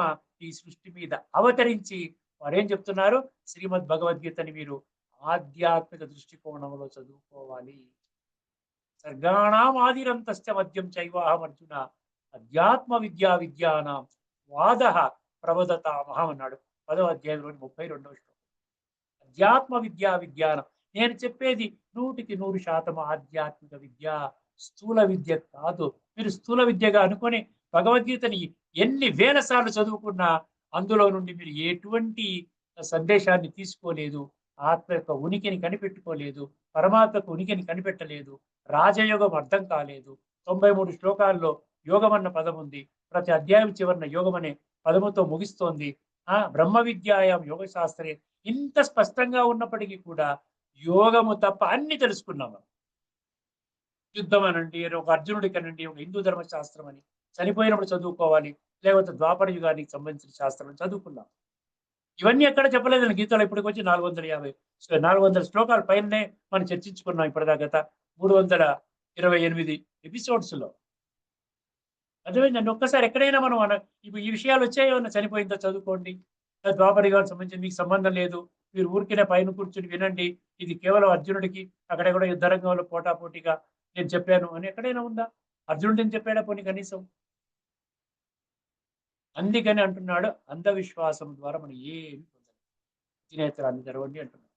ఈ సృష్టి మీద అవతరించి వారేం చెప్తున్నారు? శ్రీమద్ భగవద్గీతని మీరు ఆధ్యాత్మిక దృష్టికోణంలో చదువుకోవాలి. సర్గాణం ఆదిరంతశ్చ మధ్యం చైవాహం అర్జున అధ్యాత్మ విద్యానాం వాద ప్రవదతామహం అన్నాడు 10వ అధ్యాయంలోని 32వ శ్లోకం. అధ్యాత్మ విజ్ఞానం. నేను చెప్పేది 100% ఆధ్యాత్మిక విద్య, స్థూల విద్య కాదు. మీరు స్థూల విద్యగా అనుకొని భగవద్గీతని ఎన్ని వేల సార్లు చదువుకున్నా అందులో నుండి మీరు ఎటువంటి సందేశాన్ని తీసుకోలేదు. ఆత్మ యొక్క ఉనికిని కనిపెట్టుకోలేదు, పరమాత్మ యొక్క ఉనికిని కనిపెట్టలేదు, రాజయోగం అర్థం కాలేదు. 93 శ్లోకాల్లో యోగం అన్న పదం ఉంది. ప్రతి అధ్యాయం చివరన యోగం అనే పదముతో ముగిస్తోంది. బ్రహ్మ విద్యాయాం యోగ శాస్త్రే. ఇంత స్పష్టంగా ఉన్నప్పటికీ కూడా యోగము తప్ప అన్ని తెలుసుకున్నాం మనం. యుద్ధం అనండి, ఒక అర్జునుడికి అనండి, ఒక హిందూ ధర్మశాస్త్రం అని చనిపోయినప్పుడు చదువుకోవాలి, లేకపోతే ద్వాపర యుగానికి సంబంధించిన శాస్త్రం చదువుకున్నాం. ఇవన్నీ ఎక్కడ చెప్పలేదండి గీతలో. ఇప్పటికి వచ్చి 400 శ్లోకాల పైనే మనం చర్చించుకున్నాం ఇప్పటిదాకా గత 328 ఎపిసోడ్స్ లో. అర్థమైందండి. ఒక్కసారి ఎక్కడైనా మనం ఇప్పుడు ఈ విషయాలు వచ్చాయో చనిపోయిందో చదువుకోండి, ద్వాపర యుగానికి సంబంధించి మీకు సంబంధం లేదు, మీరు ఊరికినే పైన కూర్చుని వినండి, ఇది కేవలం అర్జునుడికి అక్కడెక్కడ యుద్ధరంగంలో పోటాపోటీగా నేను చెప్పాను అని ఎక్కడైనా ఉందా? అర్జునుడిని చెప్పాడా పోనీ కనీసం? అందుకని అంటున్నాడు, అంధవిశ్వాసం ద్వారా మనం ఏమి పొందలేదు. నేత్రాన్ని తెరవండి అంటున్నాడు.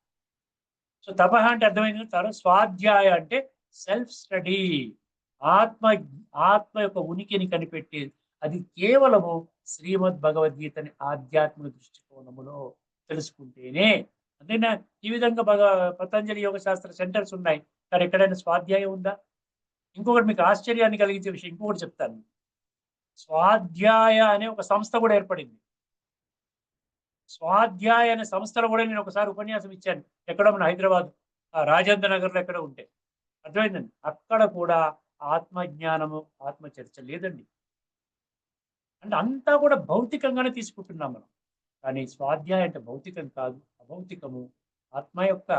సో తపః అంటే అర్థమైంది. తర్వాత స్వాధ్యాయ అంటే సెల్ఫ్ స్టడీ, ఆత్మ యొక్క ఉనికిని కనిపెట్టేది. అది కేవలము శ్రీమద్ భగవద్గీతని ఆధ్యాత్మిక దృష్టికోణములో తెలుసుకుంటేనే. అంతేనా? ఈ విధంగా పతంజలి యోగ శాస్త్ర సెంటర్స్ ఉన్నాయి, కానీ ఎక్కడైనా స్వాధ్యాయం ఉందా? ఇంకొకటి మీకు ఆశ్చర్యాన్ని కలిగించే విషయం ఇంకొకటి చెప్తాను. స్వాధ్యాయ అనే ఒక సంస్థ కూడా ఏర్పడింది. స్వాధ్యాయ అనే సంస్థలో కూడా నేను ఒకసారి ఉపన్యాసం ఇచ్చాను, ఎక్కడో మన హైదరాబాద్ రాజేంద్ర నగర్లో ఎక్కడ ఉంటే. అర్థమైందండి. అక్కడ కూడా ఆత్మజ్ఞానము, ఆత్మ చర్చ లేదండి. అంటే అంతా కూడా భౌతికంగానే తీసుకుంటున్నాం మనం. కానీ స్వాధ్యాయ అంటే భౌతికం కాదు, అభౌతికము. ఆత్మ యొక్క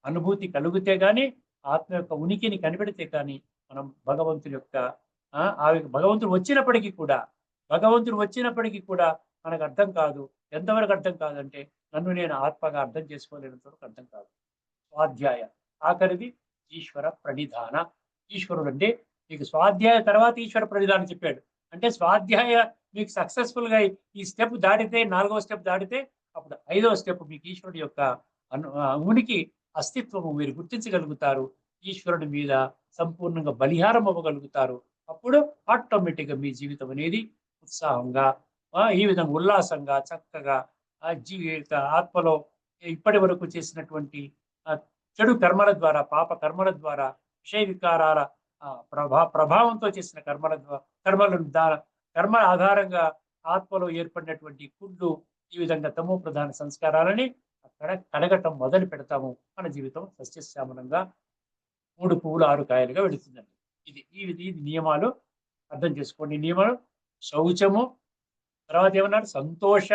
అనుభూతి కలిగితే కానీ, ఆత్మ యొక్క ఉనికిని కనిపెడితే కానీ మనం భగవంతుడి యొక్క భగవంతుడు వచ్చినప్పటికీ కూడా మనకు అర్థం కాదు. ఎంతవరకు అర్థం కాదంటే, నన్ను నేను ఆత్మగా అర్థం చేసుకోలేనంత వరకు అర్థం కాదు. స్వాధ్యాయ. ఆఖరిది ఈశ్వర ప్రణిధాన. ఈశ్వరుడు అంటే మీకు స్వాధ్యాయ తర్వాత ఈశ్వర ప్రణిధానం చెప్పాడు. అంటే స్వాధ్యాయ మీకు సక్సెస్ఫుల్ గా ఈ స్టెప్ దాటితే, 4వ స్టెప్ దాటితే, అప్పుడు 5వ స్టెప్ మీకు ఈశ్వరుడి యొక్క ఉనికి, అస్తిత్వము మీరు గుర్తించగలుగుతారు. ఈశ్వరుడి మీద సంపూర్ణంగా బలిహారం అవ్వగలుగుతారు. అప్పుడు ఆటోమేటిక్గా మీ జీవితం అనేది ఉత్సాహంగా ఈ విధంగా ఉల్లాసంగా చక్కగా జీవిత ఆత్మలో ఇప్పటి వరకు చేసినటువంటి చెడు కర్మల ద్వారా, పాప కర్మల ద్వారా, విషయ వికారాల ప్రభావంతో చేసిన కర్మ ఆధారంగా ఆత్మలో ఏర్పడినటువంటి కుళ్ళు, ఈ విధంగా తమో ప్రధాన సంస్కారాలని అక్కడ కడగటం మొదలు పెడతాము. మన జీవితం సస్యశ్యామలంగా 3 పువ్వులు 6 కాయలుగా వెళుతుందండి. ఇది నియమాలు అర్థం చేసుకోండి. నియమాలు శౌచము, తర్వాత ఏమన్నారు సంతోష,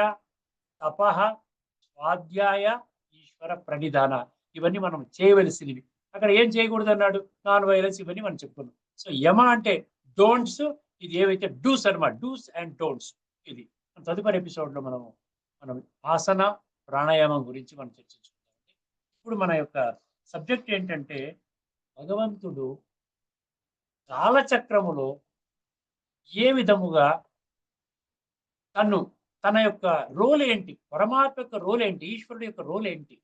తపః, స్వాధ్యాయ, ఈశ్వర ప్రణిధాన. ఇవన్నీ మనం చేయవలసినవి. అక్కడ ఏం చేయకూడదు అన్నాడు? నాన్ వైలెన్స్, ఇవన్నీ మనం చెప్పుకున్నాం. సో యమ అంటే డోంట్స్, ఇది ఏవైతే డూస్ అన్నమాట, డూస్ అండ్ డోంట్స్. ఇది తదుపరి ఎపిసోడ్ లో మనం ఆసన ప్రాణాయామం గురించి మనం చర్చించుకుంటాం. ఇప్పుడు మన యొక్క సబ్జెక్ట్ ఏంటంటే భగవంతుడు కాలచక్రములో ఏ విధముగా తన యొక్క రోల్ ఏంటి, పరమాత్మ యొక్క రోల్ ఏంటి, ఈశ్వరుడు యొక్క రోల్ ఏంటి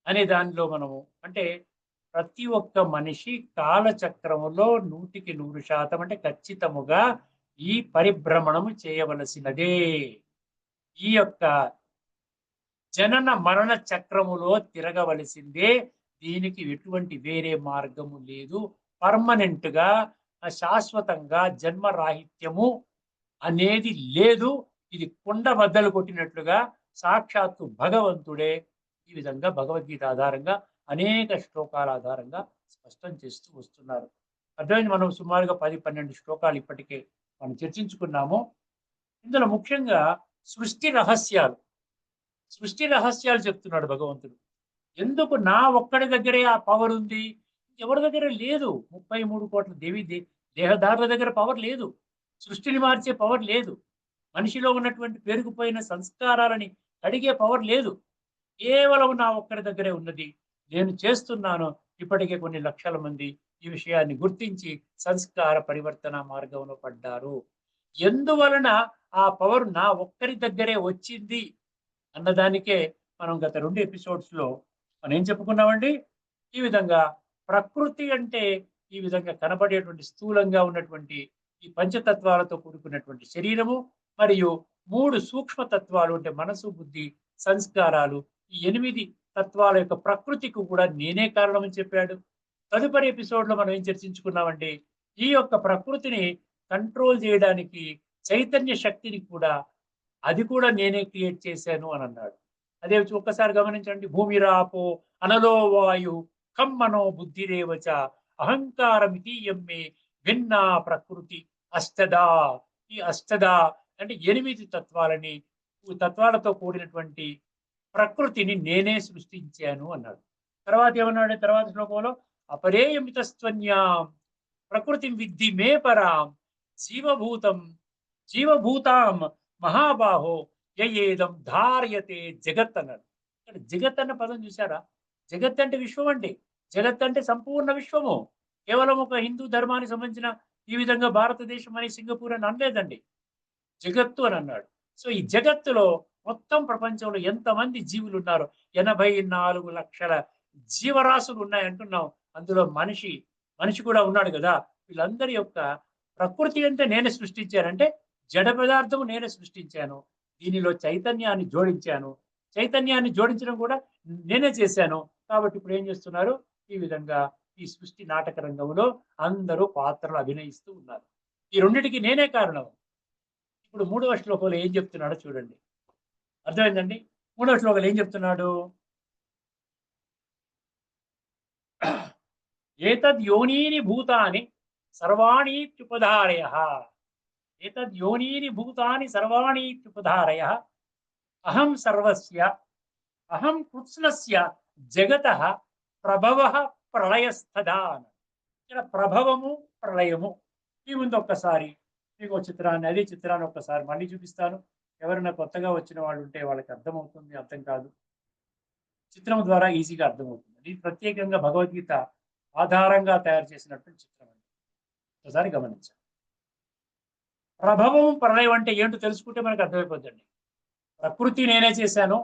అనే దానిలో మనము అంటే ప్రతి ఒక్క మనిషి కాలచక్రములో 100% అంటే ఖచ్చితముగా ఈ పరిభ్రమణము చేయవలసినదే. ఈ యొక్క జనన మరణ చక్రములో తిరగవలసిందే. దీనికి ఎటువంటి వేరే మార్గము లేదు. పర్మనెంట్ గా శాశ్వతంగా జన్మరాహిత్యము అనేది లేదు. ఇది కుండ బద్దలు కొట్టినట్లుగా సాక్షాత్తు భగవంతుడే ఈ విధంగా భగవద్గీత ఆధారంగా అనేక శ్లోకాల ఆధారంగా స్పష్టం చేస్తూ వస్తున్నారు. అర్థమైంది. మనం సుమారుగా 10-12 శ్లోకాలు ఇప్పటికే మనం చర్చించుకున్నాము. ఇందులో ముఖ్యంగా సృష్టి రహస్యాలు చెప్తున్నాడు భగవంతుడు. ఎందుకు నా ఒక్కడి దగ్గరే ఆ పవర్ ఉంది, ఎవరి దగ్గర లేదు. 33 కోట్ల దేహదారుల దగ్గర పవర్ లేదు. సృష్టిని మార్చే పవర్ లేదు. మనిషిలో ఉన్నటువంటి పెరిగిపోయిన సంస్కారాలని అడిగే పవర్ లేదు. కేవలం నా ఒక్కడి దగ్గరే ఉన్నది. నేను చేస్తున్నాను. ఇప్పటికే కొన్ని లక్షల మంది ఈ విషయాన్ని గుర్తించి సంస్కార పరివర్తన మార్గంలో పడ్డారు. ఎందువలన ఆ పవర్ నా ఒక్కరి దగ్గరే వచ్చింది అన్నదానికే మనం గత 2 ఎపిసోడ్స్ లో మనం ఏం చెప్పుకున్నామండి? ఈ విధంగా ప్రకృతి అంటే ఈ విధంగా కనబడేటువంటి స్థూలంగా ఉన్నటువంటి ఈ పంచతత్వాలతో కూడుకున్నటువంటి శరీరము, మరియు 3 సూక్ష్మ తత్వాలు అంటే మనసు, బుద్ధి, సంస్కారాలు, ఈ 8 తత్వాల యొక్క ప్రకృతికి కూడా నేనే కారణం అని చెప్పాడు. తదుపరి ఎపిసోడ్ లో మనం ఏం చర్చించుకున్నామంటే ఈ యొక్క ప్రకృతిని కంట్రోల్ చేయడానికి చైతన్య శక్తిని కూడా అది కూడా నేనే క్రియేట్ చేశాను అని అన్నాడు. అదే ఒక్కసారి గమనించండి. భూమిరాపో అనలో వాయు కమ్మనో బుద్ధిరేవచ అహంకారమితీయం మే భిన్నా ప్రకృతి అష్టదా. ఈ అష్టదా అంటే 8 తత్వాలతో కూడినటువంటి ప్రకృతిని నేనే సృష్టించాను అన్నాడు. తర్వాత ఏమన్నాడు? తర్వాత శ్లోకంలో అపరేయమితస్త్వన్యాం ప్రకృతి విద్ధి మే పరాం జీవభూతాం మహాబాహో యయేదం ధార్యతే జగత్ అన్నాడు. ఇక్కడ జగత్ అన్న పదం చూసారా? జగత్ అంటే విశ్వం అండి. జగత్ అంటే సంపూర్ణ విశ్వము. కేవలం ఒక హిందూ ధర్మానికి సంబంధించిన ఈ విధంగా భారతదేశం అని సింగపూర్ అని అనలేదండి. జగత్తు అని అన్నాడు. సో ఈ జగత్తులో మొత్తం ప్రపంచంలో ఎంతమంది జీవులు ఉన్నారు? 84 లక్షల జీవరాశులు ఉన్నాయి అంటున్నాం. అందులో మనిషి కూడా ఉన్నాడు కదా. వీళ్ళందరి యొక్క ప్రకృతి అంటే నేనే సృష్టించానంటే జడ పదార్థం నేనే సృష్టించాను. దీనిలో చైతన్యాన్ని జోడించాను. చైతన్యాన్ని జోడించడం కూడా నేనే చేశాను. కాబట్టి ఇప్పుడు ఏం చేస్తున్నారు? ఈ విధంగా ఈ సృష్టి నాటక రంగంలో అందరూ పాత్రలు అభినయిస్తూ ఉన్నారు. ఈ రెండిటికి నేనే కారణం. ఇప్పుడు 3వ శ్లోకంలో ఏం చెప్తున్నాడో చూడండి. అర్థమైందండి? 3వ శ్లోకంలో ఏం చెప్తున్నాడు? ఏతద్యోనీని భూతాని సర్వాణీత్యుపధారయః. ఏతద్యోనీని భూతాని సర్వాణీత్యుపధారయః అహం సర్వస్య అహం కృత్స్నస్య జగతః ప్రభవః ప్రళయస్తదా. ఇక్కడ ప్రభవము, ప్రళయము. ఈ ముందు ఒక్కసారి మీకు అదే చిత్రాన్ని ఒక్కసారి మళ్ళీ చూపిస్తాను. ఎవరైనా కొత్తగా వచ్చిన వాళ్ళు ఉంటే వాళ్ళకి అర్థమవుతుంది, అర్థం కాదు. చిత్రం ద్వారా ఈజీగా అర్థమవుతుంది. ఇది ప్రత్యేకంగా భగవద్గీత ఆధారంగా తయారు చేసినటువంటి చిత్రం అండి. ఒకసారి గమనించండి. ప్రభవం, ప్రళయం అంటే ఏంటో తెలుసుకుంటే మనకు అర్థమైపోద్దండి. ప్రకృతి నేనే చేశాను.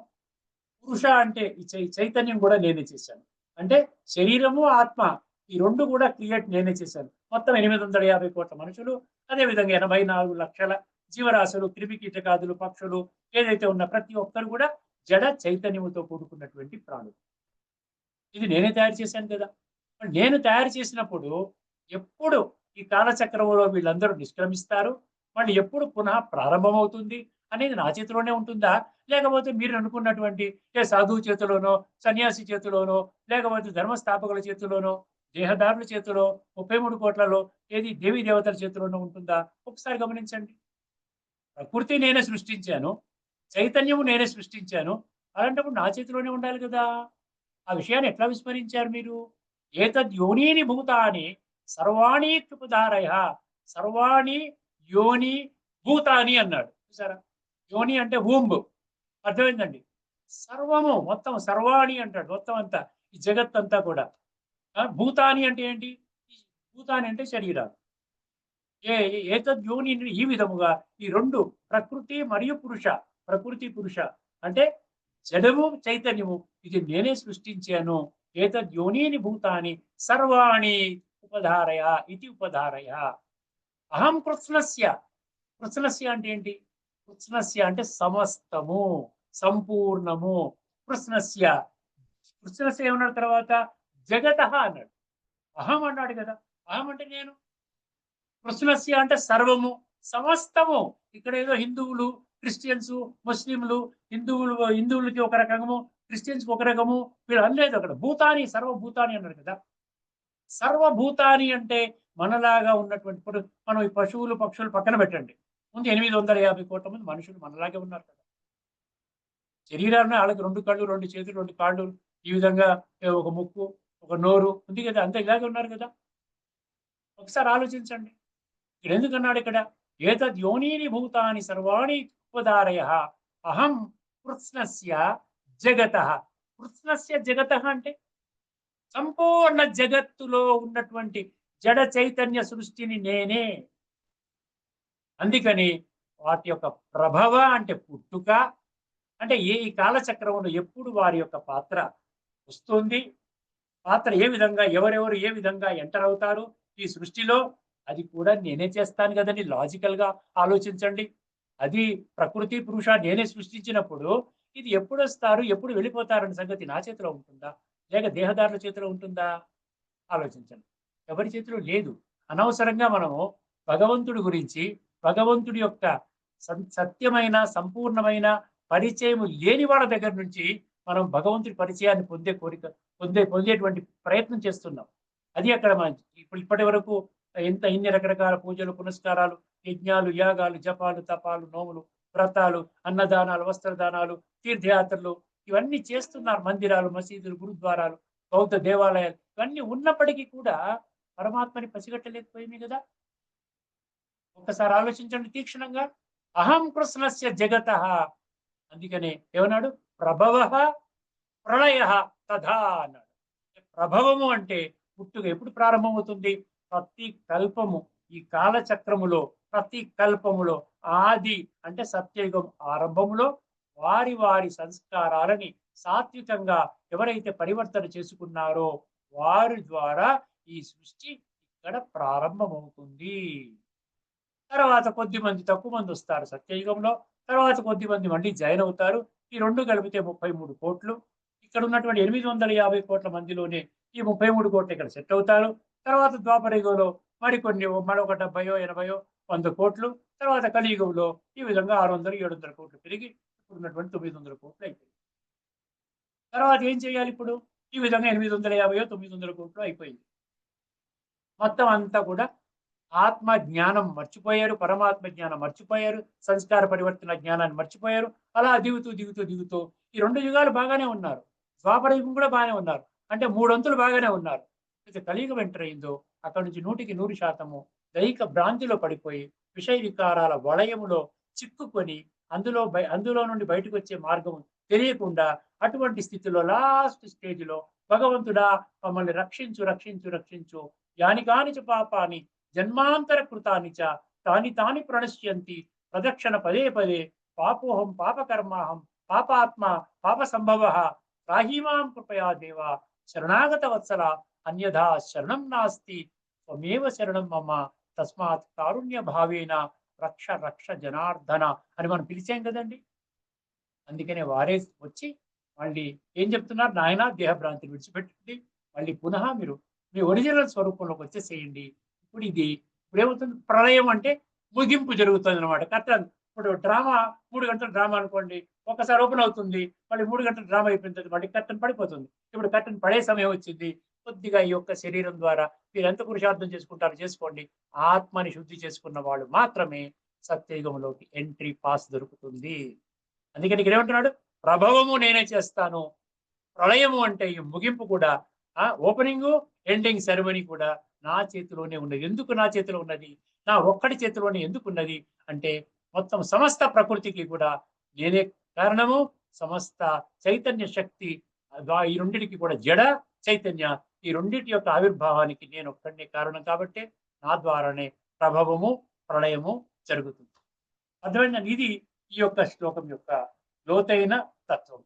పురుష అంటే ఈ చైతన్యం కూడా నేనే చేశాను. అంటే శరీరము, ఆత్మ ఈ రెండు కూడా క్రియేట్ నేనే చేశాను. మొత్తం 850 కోట్ల మనుషులు, అదేవిధంగా 84 లక్షల జీవరాశులు, క్రిమి కీటకాదులు, పక్షులు ఏదైతే ఉన్న ప్రతి ఒక్కరు కూడా జడ చైతన్యముతో కూడుకున్నటువంటి ప్రాణులు. ఇది నేనే తయారు చేశాను కదా. మరి నేను తయారు చేసినప్పుడు ఎప్పుడు ఈ కాలచక్రంలో వీళ్ళందరూ నిష్క్రమిస్తారు, మళ్ళీ ఎప్పుడు పునః ప్రారంభమవుతుంది అనేది నా చేతిలోనే ఉంటుందా? లేకపోతే మీరు అనుకున్నటువంటి సాధువు చేతిలోనో, సన్యాసి చేతిలోనో, లేకపోతే ధర్మస్థాపకుల చేతిలోనో, దేహదారుల చేతిలో, 33 కోట్లలో ఏది దేవీ దేవతల చేతిలోనో ఉంటుందా? ఒకసారి గమనించండి. ప్రకృతి నేనే సృష్టించాను, చైతన్యము నేనే సృష్టించాను. అలాంటప్పుడు నా చేతిలోనే ఉండాలి కదా. ఆ విషయాన్ని ఎట్లా విస్మరించారు మీరు? ఏతద్ యోనీని భూతాని సర్వాణి త్రిపుధారయ, సర్వాణి యోని భూతాని అన్నాడు. చూసారా? యోని అంటే ఊంబ్, అర్థమైందండి. సర్వము మొత్తం సర్వాణి అంటాడు, మొత్తం అంతా ఈ జగత్తంతా కూడా. భూతాని అంటే ఏంటి? భూతాని అంటే శరీరాలు. ఏతద్ యోని ఈ విధముగా ఈ రెండు ప్రకృతి మరియు పురుష, ప్రకృతి పురుష అంటే జడము చైతన్యము, ఇది నేనే సృష్టించాను. ఏతద్ యోనీని భూతాని సర్వాణి ఉపధారయ ఇది ఉపధారయ. అహం కృత్స్నస్య, కృత్స్నస్య అంటే ఏంటి? కృత్స్నస్య అంటే సమస్తము, సంపూర్ణము. కృత్స్నస్య, కృత్స్నస్య ఏమన్నాడు తర్వాత? జగత అన్నాడు. అహం అన్నాడు కదా. అహం అంటే నేను, కృష్ణస్య అంటే సర్వము, సమస్తము. ఇక్కడ ఏదో హిందువులు, క్రిస్టియన్స్, ముస్లింలు, హిందువులకి ఒక రకము, క్రిస్టియన్స్కి ఒక రకము, వీళ్ళు అనలేదు అక్కడ. భూతాని, సర్వభూతాని అన్నారు కదా. సర్వభూతాని అంటే మనలాగా ఉన్నటువంటి, ఇప్పుడు మనం ఈ పశువులు పక్షులు పక్కన పెట్టండి, ముందు 850 కోట్ల మంది మనుషులు మనలాగే ఉన్నారు కదా. శరీరాన్ని వాళ్ళకి 2 కళ్ళు, 2 చేతులు, 2 కాళ్ళు, ఈ విధంగా ఒక ముక్కు, ఒక నోరు ఉంది కదా, అంతా ఇలాగే ఉన్నారు కదా. ఒకసారి ఆలోచించండి. ఇక్కడ ఎందుకన్నాడు? ఇక్కడ ఏతద్ యోనీని భూతాని సర్వాణి ఉపధారయ అహం కృత్స్నస్య జగత. కృత్స్నస్య జగత అంటే సంపూర్ణ జగత్తులో ఉన్నటువంటి జడ చైతన్య సృష్టిని నేనే. అందుకని వాటి యొక్క ప్రభవ అంటే పుట్టుక, అంటే ఈ కాలచక్రంలో ఎప్పుడు వారి యొక్క పాత్ర వస్తుంది, పాత్ర ఏ విధంగా, ఎవరెవరు ఏ విధంగా ఎంటర్ అవుతారు ఈ సృష్టిలో, అది కూడా నేనే చేస్తాను కదండి. లాజికల్ గా ఆలోచించండి. అది ప్రకృతి పురుష నేనే సృష్టించినప్పుడు ఇది ఎప్పుడు వస్తారు, ఎప్పుడు వెళ్ళిపోతారన్న సంగతి నా చేతిలో ఉంటుందా, లేక దేహదారుల చేతిలో ఉంటుందా? ఆలోచించండి. ఎవరి చేతిలో లేదు. అనవసరంగా మనము భగవంతుడి గురించి, భగవంతుడి యొక్క సత్యమైన సంపూర్ణమైన పరిచయం లేని వాళ్ళ దగ్గర నుంచి మనం భగవంతుడి పరిచయాన్ని పొందేటువంటి ప్రయత్నం చేస్తున్నాం. అది అక్కడ ఇప్పటి వరకు ఇన్ని రకరకాల పూజలు, పునస్కారాలు, యజ్ఞాలు, యాగాలు, జపాలు, తపాలు, నోములు, వ్రతాలు, అన్నదానాలు, వస్త్రదానాలు, తీర్థయాత్రలు ఇవన్నీ చేస్తున్నారు. మందిరాలు, మసీదులు, గురుద్వారాలు, బౌద్ధ దేవాలయాలు ఇవన్నీ ఉన్నప్పటికీ కూడా పరమాత్మని పసిగట్టలేకపోయింది కదా. ఒక్కసారి ఆలోచించండి తీక్షణంగా. అహం కృష్ణస్య జగత. అందుకనే ఏమన్నాడు? ప్రభవ ప్రళయ తథా అన్నాడు. ప్రభవము అంటే పుట్టుక ఎప్పుడు ప్రారంభమవుతుంది? ప్రతి కల్పము, ఈ కాలచక్రములో ప్రతి కల్పములో, ఆది అంటే సత్యయుగం ఆరంభములో వారి వారి సంస్కారాలని సాత్వికంగా ఎవరైతే పరివర్తన చేసుకున్నారో వారి ద్వారా ఈ సృష్టి ఇక్కడ ప్రారంభమవుతుంది. తర్వాత కొద్ది మంది తక్కువ మంది వస్తారు సత్యయుగంలో, తర్వాత కొద్ది మంది మళ్ళీ జాయిన్ అవుతారు. ఈ రెండు కలిపితే 33 కోట్లు. ఇక్కడ ఉన్నటువంటి 850 కోట్ల మందిలోనే ఈ 33 కోట్లు ఇక్కడ సెట్ అవుతారు. తర్వాత ద్వాపరయుగంలో మరొక 70, 80, 100 కోట్లు. తర్వాత కలియుగంలో ఈ విధంగా 600, 700 కోట్లు పెరిగి ఇప్పుడున్నటువంటి 900 కోట్లు అయిపోయింది. తర్వాత ఏం చేయాలి ఇప్పుడు? ఈ విధంగా 850, 900 కోట్లు అయిపోయింది. మొత్తం అంతా కూడా ఆత్మ జ్ఞానం మర్చిపోయారు, పరమాత్మ జ్ఞానం మర్చిపోయారు, సంస్కార పరివర్తన జ్ఞానాన్ని మర్చిపోయారు. అలా దిగుతూ దిగుతూ దిగుతూ ఈ 2 యుగాలు బాగానే ఉన్నారు. ద్వాపర యుగం కూడా బాగానే ఉన్నారు. అంటే 3 అంతులు బాగానే ఉన్నారు. అయితే కలియుగం ఎంటర్ అయిందో అక్కడి నుంచి 100% దైహిక భ్రాంతిలో పడిపోయి విషయ వికారాల వలయములో చిక్కుకొని అందులో నుండి బయటకు వచ్చే మార్గం తెలియకుండా అటువంటి స్థితిలో లాస్ట్ స్టేజ్లో భగవంతుడా మమ్మల్ని రక్షించు రక్షించు రక్షించు, యాని కానిచ పాపాని జన్మాంతర కృతాని చ తాని తాని ప్రణశ్యంతి ప్రదక్షిణ పదే పదే పాపోహం పాపకర్మాహం పాపాత్మ పాప సంభవ రాహీమాం కృపయా దేవ శరణాగత వత్సల అన్యథా శరణం నాస్తి త్వమేవ శరణం మమ తస్మాత్ కారుణ్య భావేన రక్ష రక్ష జనార్దన అని మనం పిలిచాం కదండి. అందుకనే వారే వచ్చి మళ్ళీ ఏం చెప్తున్నారు, నాయన దేహభ్రాంతిని విడిచిపెట్టండి, మళ్ళీ పునః మీరు మీ ఒరిజినల్ స్వరూపంలోకి వచ్చేసేయండి. ఇప్పుడు ఏమవుతుంది, ప్రళయం అంటే ముగింపు జరుగుతుంది అనమాట. కర్టన్ ఇప్పుడు డ్రామా 3 గంటల డ్రామా అనుకోండి, ఒకసారి ఓపెన్ అవుతుంది, మళ్ళీ 3 గంటల డ్రామా అయిపోయిన తర్వాత మళ్ళీ కర్టన్ పడిపోతుంది. ఇప్పుడు కర్టన్ పడే సమయం వచ్చింది. కొద్దిగా ఈ యొక్క శరీరం ద్వారా మీరు ఎంత పురుషార్థం చేసుకుంటారో చేసుకోండి. ఆత్మని శుద్ధి చేసుకున్న వాళ్ళు మాత్రమే సత్యయుగంలోకి ఎంట్రీ పాస్ దొరుకుతుంది. అందుకని ఇక్కడ ఏమంటున్నాడు, ప్రభవము నేనే చేస్తాను, ప్రళయము అంటే ఈ ముగింపు కూడా, ఓపెనింగ్ ఎండింగ్ సెరమనీ కూడా నా చేతిలోనే ఉన్నది. ఎందుకు నా చేతిలో ఉన్నది, నా ఒక్కడి చేతిలోనే ఎందుకు ఉన్నది అంటే, మొత్తం సమస్త ప్రకృతికి కూడా నేనే కారణము. సమస్త చైతన్య శక్తి ఈ రెండిటికి కూడా జడ చైతన్య, ఈ రెండిటి యొక్క ఆవిర్భావానికి నేను ఒక్కడినే కారణం. కాబట్టి నా ద్వారానే ప్రభవము ప్రళయము జరుగుతుంది. అర్థమైందండి. ఇది ఈ యొక్క శ్లోకం యొక్క లోతైన తత్వం.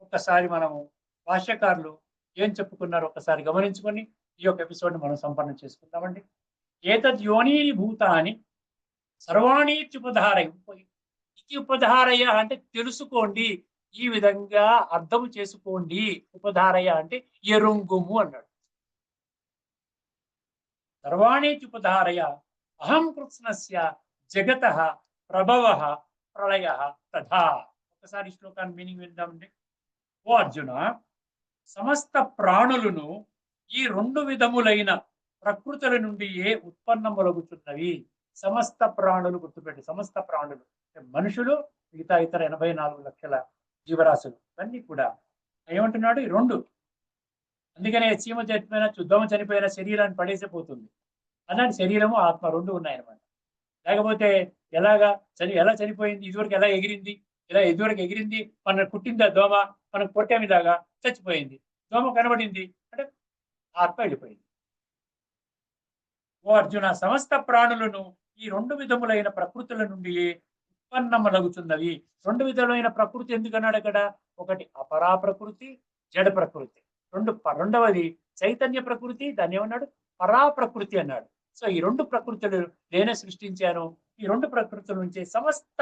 ఒక్కసారి మనము భాష్యకారులు ఏం చెప్పుకున్నారో ఒకసారి గమనించుకొని ఈ యొక్క ఎపిసోడ్ని మనం సంపన్నం చేసుకుందామండి. ఏతద్ యోనీని భూతాని సర్వాణీత్యుపధారయ, ఇది ఉపధారయ అంటే తెలుసుకోండి, ఈ విధంగా అర్థం చేసుకోండి. ఉపధారయ అంటే ఎరుంగుము అన్నాడు. సర్వాణీత్యుపధారయ అహం కృత్స్నస్య జగతః ప్రభవః ప్రళయః తథా. ఒకసారి శ్లోకాన్ని మీనింగ్ విందామండి. ఓ అర్జున, సమస్త ప్రాణులను ఈ 2 విధములైన ప్రకృతుల నుండి ఏ ఉత్పన్నములగుచున్నవి. సమస్త ప్రాణులు గుర్తుపెట్టి, సమస్త ప్రాణులు మనుషులు, మిగతా ఇతర 84 లక్షల జీవరాశులు అన్ని కూడా ఏమంటున్నాడు, ఈ 2. అందుకనే చీమ చనిపోయిన దోమ చనిపోయిన శరీరాన్ని పడేసిపోతుంది. అలాంటి శరీరము ఆత్మ 2 ఉన్నాయన్నమాట. లేకపోతే ఎలా చనిపోయింది, ఇదివరకు ఎలా ఎగిరింది, ఇదివరకు ఎగిరింది, మన కుట్టిందా దోమ, మనం కొట్టేమిలాగా చచ్చిపోయింది. దోమ కనబడింది అంటే ఆత్మ వెళ్ళిపోయింది. ఓ అర్జున, సమస్త ప్రాణులను ఈ 2 విధములైన ప్రకృతుల నుండి ఉత్పన్నములగుచున్నవి. 2 విధములైన ప్రకృతి ఎందుకన్నాడు అక్కడ, ఒకటి అపరా ప్రకృతి, జడ ప్రకృతి. రెండవది చైతన్య ప్రకృతి, దాన్ని ఏమన్నాడు, పరా ప్రకృతి అన్నాడు. సో ఈ 2 ప్రకృతులు నేనే సృష్టించాను. ఈ 2 ప్రకృతుల నుంచి సమస్త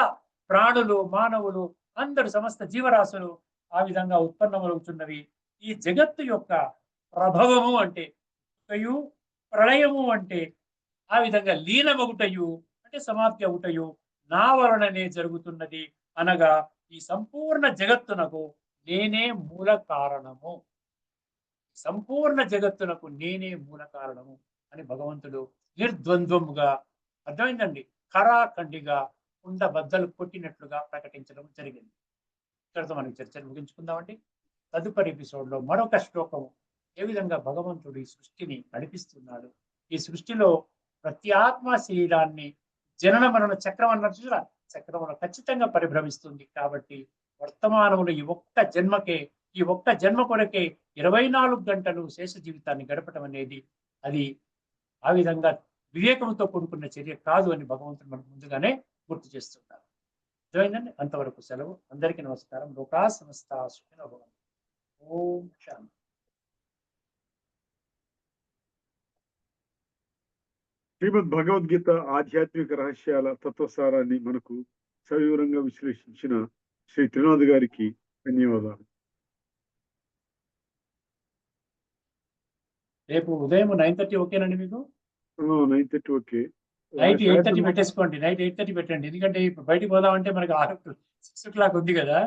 ప్రాణులు, మానవులు అందరూ, సమస్త జీవరాశులు ఆ విధంగా ఉత్పన్నమవుతున్నవి. ఈ జగత్తు యొక్క ప్రభవము అంటే ప్రళయము అంటే ఆ విధంగా లీనమగుటయు అంటే సమాప్తి అవుటయు నా వలననే జరుగుతున్నది అనగా ఈ సంపూర్ణ జగత్తునకు నేనే మూల కారణము. సంపూర్ణ జగత్తునకు నేనే మూల కారణము అని భగవంతుడు నిర్ద్వంద్వముగా, అర్థమైందండి, ఖరాఖండిగా కుండ బద్దలు కొట్టినట్లుగా ప్రకటించడం జరిగింది. ఇక్కడితో మనం చర్చను ముగించుకుందామండి. తదుపరి ఎపిసోడ్లో మరొక శ్లోకము ఏ విధంగా భగవంతుడు ఈ సృష్టిని నడిపిస్తున్నాడు, ఈ సృష్టిలో ప్రతి ఆత్మ శరీరాన్ని జనన మరణ చక్రం అన్నట్టు చక్రమును ఖచ్చితంగా పరిభ్రమిస్తుంది. కాబట్టి వర్తమానములు ఈ ఒక్క జన్మ కొరకే 24 గంటలు శేష జీవితాన్ని గడపడం అనేది అది ఆ విధంగా వివేకంతో కూడుకున్న చర్య కాదు అని భగవంతుడు మనకు ముందుగానే గుర్తు చేస్తున్నారు. అర్థమైందండి. అంతవరకు సెలవు. అందరికీ నమస్కారం. లోకా సమస్తా సుఖినో భవంతు. ఓం శాంతి. శ్రీమద్ భగవద్గీత ఆధ్యాత్మిక రహస్యాల తత్వసారాన్ని మనకు సవివరంగా విశ్లేషించిన శ్రీ త్రినాథ్ గారికి ధన్యవాదాలు. రేపు ఉదయం 9:30 ఓకేనండి మీకు? 9:30 ఓకే. నైట్ 8:30 పెట్టేసుకోండి. నైట్ 8:30 పెట్టండి. ఎందుకంటే ఇప్పుడు బయటికి పోదామంటే మనకి 6 o'clock ఉంది కదా,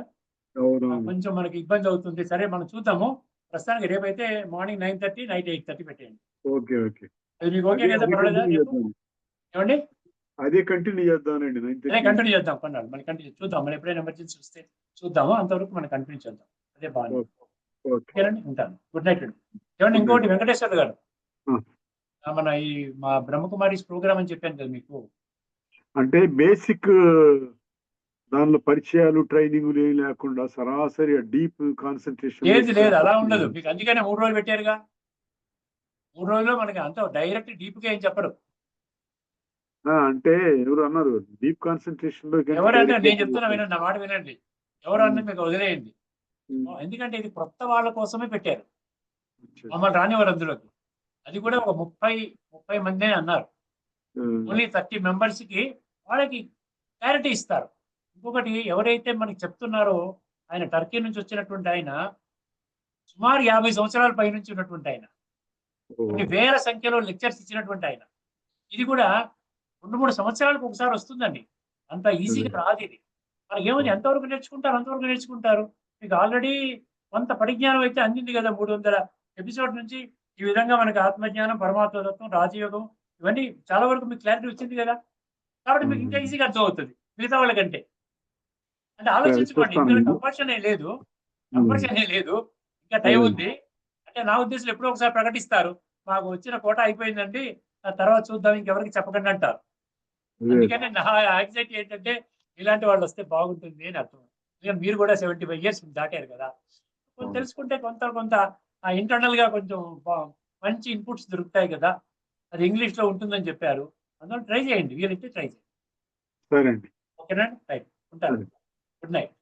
కొంచెం మనకి ఇబ్బంది అవుతుంది. సరే మనం చూద్దాము. ప్రస్తుతానికి రేపైతే మార్నింగ్ 9:30, నైట్ 8:30 పెట్టండి. Okay okay. అది మీకు ఓకే కదా? పర్వాలేదా? ఏమండి, అదే కంటిన్యూ చేద్దామండి. అదే కంటిన్యూ చేద్దాం. కొన్నాళ్ళు మళ్ళీ కంటిన్యూ చూద్దాం. మళ్ళీ ఎప్పుడైనా ఎమర్జెన్సీ వస్తే చూద్దాము. అంతవరకు మనం కంటిన్యూ చేద్దాం. అదే బాగుంది. ఓకేనండి, ఉంటాను. గుడ్ నైట్ అండి. ఏమండి, ఇంకోటి వెంకటేశ్వర గారు, మన ఈ మా బ్రహ్మకుమారీస్ ప్రోగ్రామ్ అని చెప్పాను కదా మీకు, అంటే బేసిక్ దానిలో పరిచయాలు ట్రైనింగ్ ఏం లేకుండా సరాసరి డీప్ కాన్సన్ట్రేషన్ లేదు అలా ఉండదు మీకు. అందుకనే 3 రోజులు పెట్టారుగా. 3 రోజుల్లో మనకి అంత డైరెక్ట్ డీప్ గా ఏం చెప్పరు. అంటే ఎవరు అన్నారు డీప్ కాన్సన్ట్రేషన్ లో? ఎవరన్నా నేను చెప్తున్నా వినండి, నా మాట వినండి. ఎవరన్నా మీకు వదిలేయండి. ఎందుకంటే ఇది కొత్త వాళ్ళ కోసమే పెట్టారు, మమ్మల్ని రానివారు అందులోకి. అది కూడా ఒక 30 మంది అన్నారు. ఓన్లీ 30 మెంబర్స్ కి వాళ్ళకి క్లారిటీ ఇస్తారు. ఇంకొకటి ఎవరైతే మనకి చెప్తున్నారో ఆయన టర్కీ నుంచి వచ్చినటువంటి ఆయన సుమారు 50 సంవత్సరాల పై నుంచి ఉన్నటువంటి ఆయన, కొన్ని వేల సంఖ్యలో లెక్చర్స్ ఇచ్చినటువంటి ఆయన. ఇది కూడా 2-3 సంవత్సరాలకు ఒకసారి వస్తుందండి. అంత ఈజీగా రాదు ఇది. మనకి ఏముంది, ఎంతవరకు నేర్చుకుంటారు అంతవరకు నేర్చుకుంటారు. మీకు ఆల్రెడీ కొంత పరిజ్ఞానం అయితే అందింది కదా. 300 ఎపిసోడ్ నుంచి ఈ విధంగా మనకి ఆత్మజ్ఞానం, పరమాత్మ తత్వం, రాజయోగం ఇవన్నీ చాలా వరకు మీకు క్లారిటీ వచ్చింది కదా. కాబట్టి మీకు ఇంకా ఈజీగా అర్థం అవుతుంది మిగతా వాళ్ళకంటే. అంటే ఆలోచించుకోండి, ఇందులో కంపల్షన్ లేదు, ఇంకా టైం ఉంది. అంటే నా ఉద్దేశంలో ఎప్పుడో ఒకసారి ప్రకటిస్తారు, మాకు వచ్చిన కోట అయిపోయిందండి, ఆ తర్వాత చూద్దాం, ఇంకెవరికి చెప్పకండి అంటారు. అందుకని నా యాంగ్జైటీ ఏంటంటే ఇలాంటి వాళ్ళు వస్తే బాగుంటుంది అని అర్థం. ఎందుకంటే మీరు కూడా 75 years దాటారు కదా. కొంచెం తెలుసుకుంటే కొంత ఇంటర్నల్ గా కొంచెం మంచి ఇన్పుట్స్ దొరుకుతాయి కదా. అది ఇంగ్లీష్ లో ఉంటుందని చెప్పారు, అందులో ట్రై చేయండి, వీలైతే ట్రై చేయండి. సరే అండి. ఓకేనా, రైట్, ఉంటాను. Good night.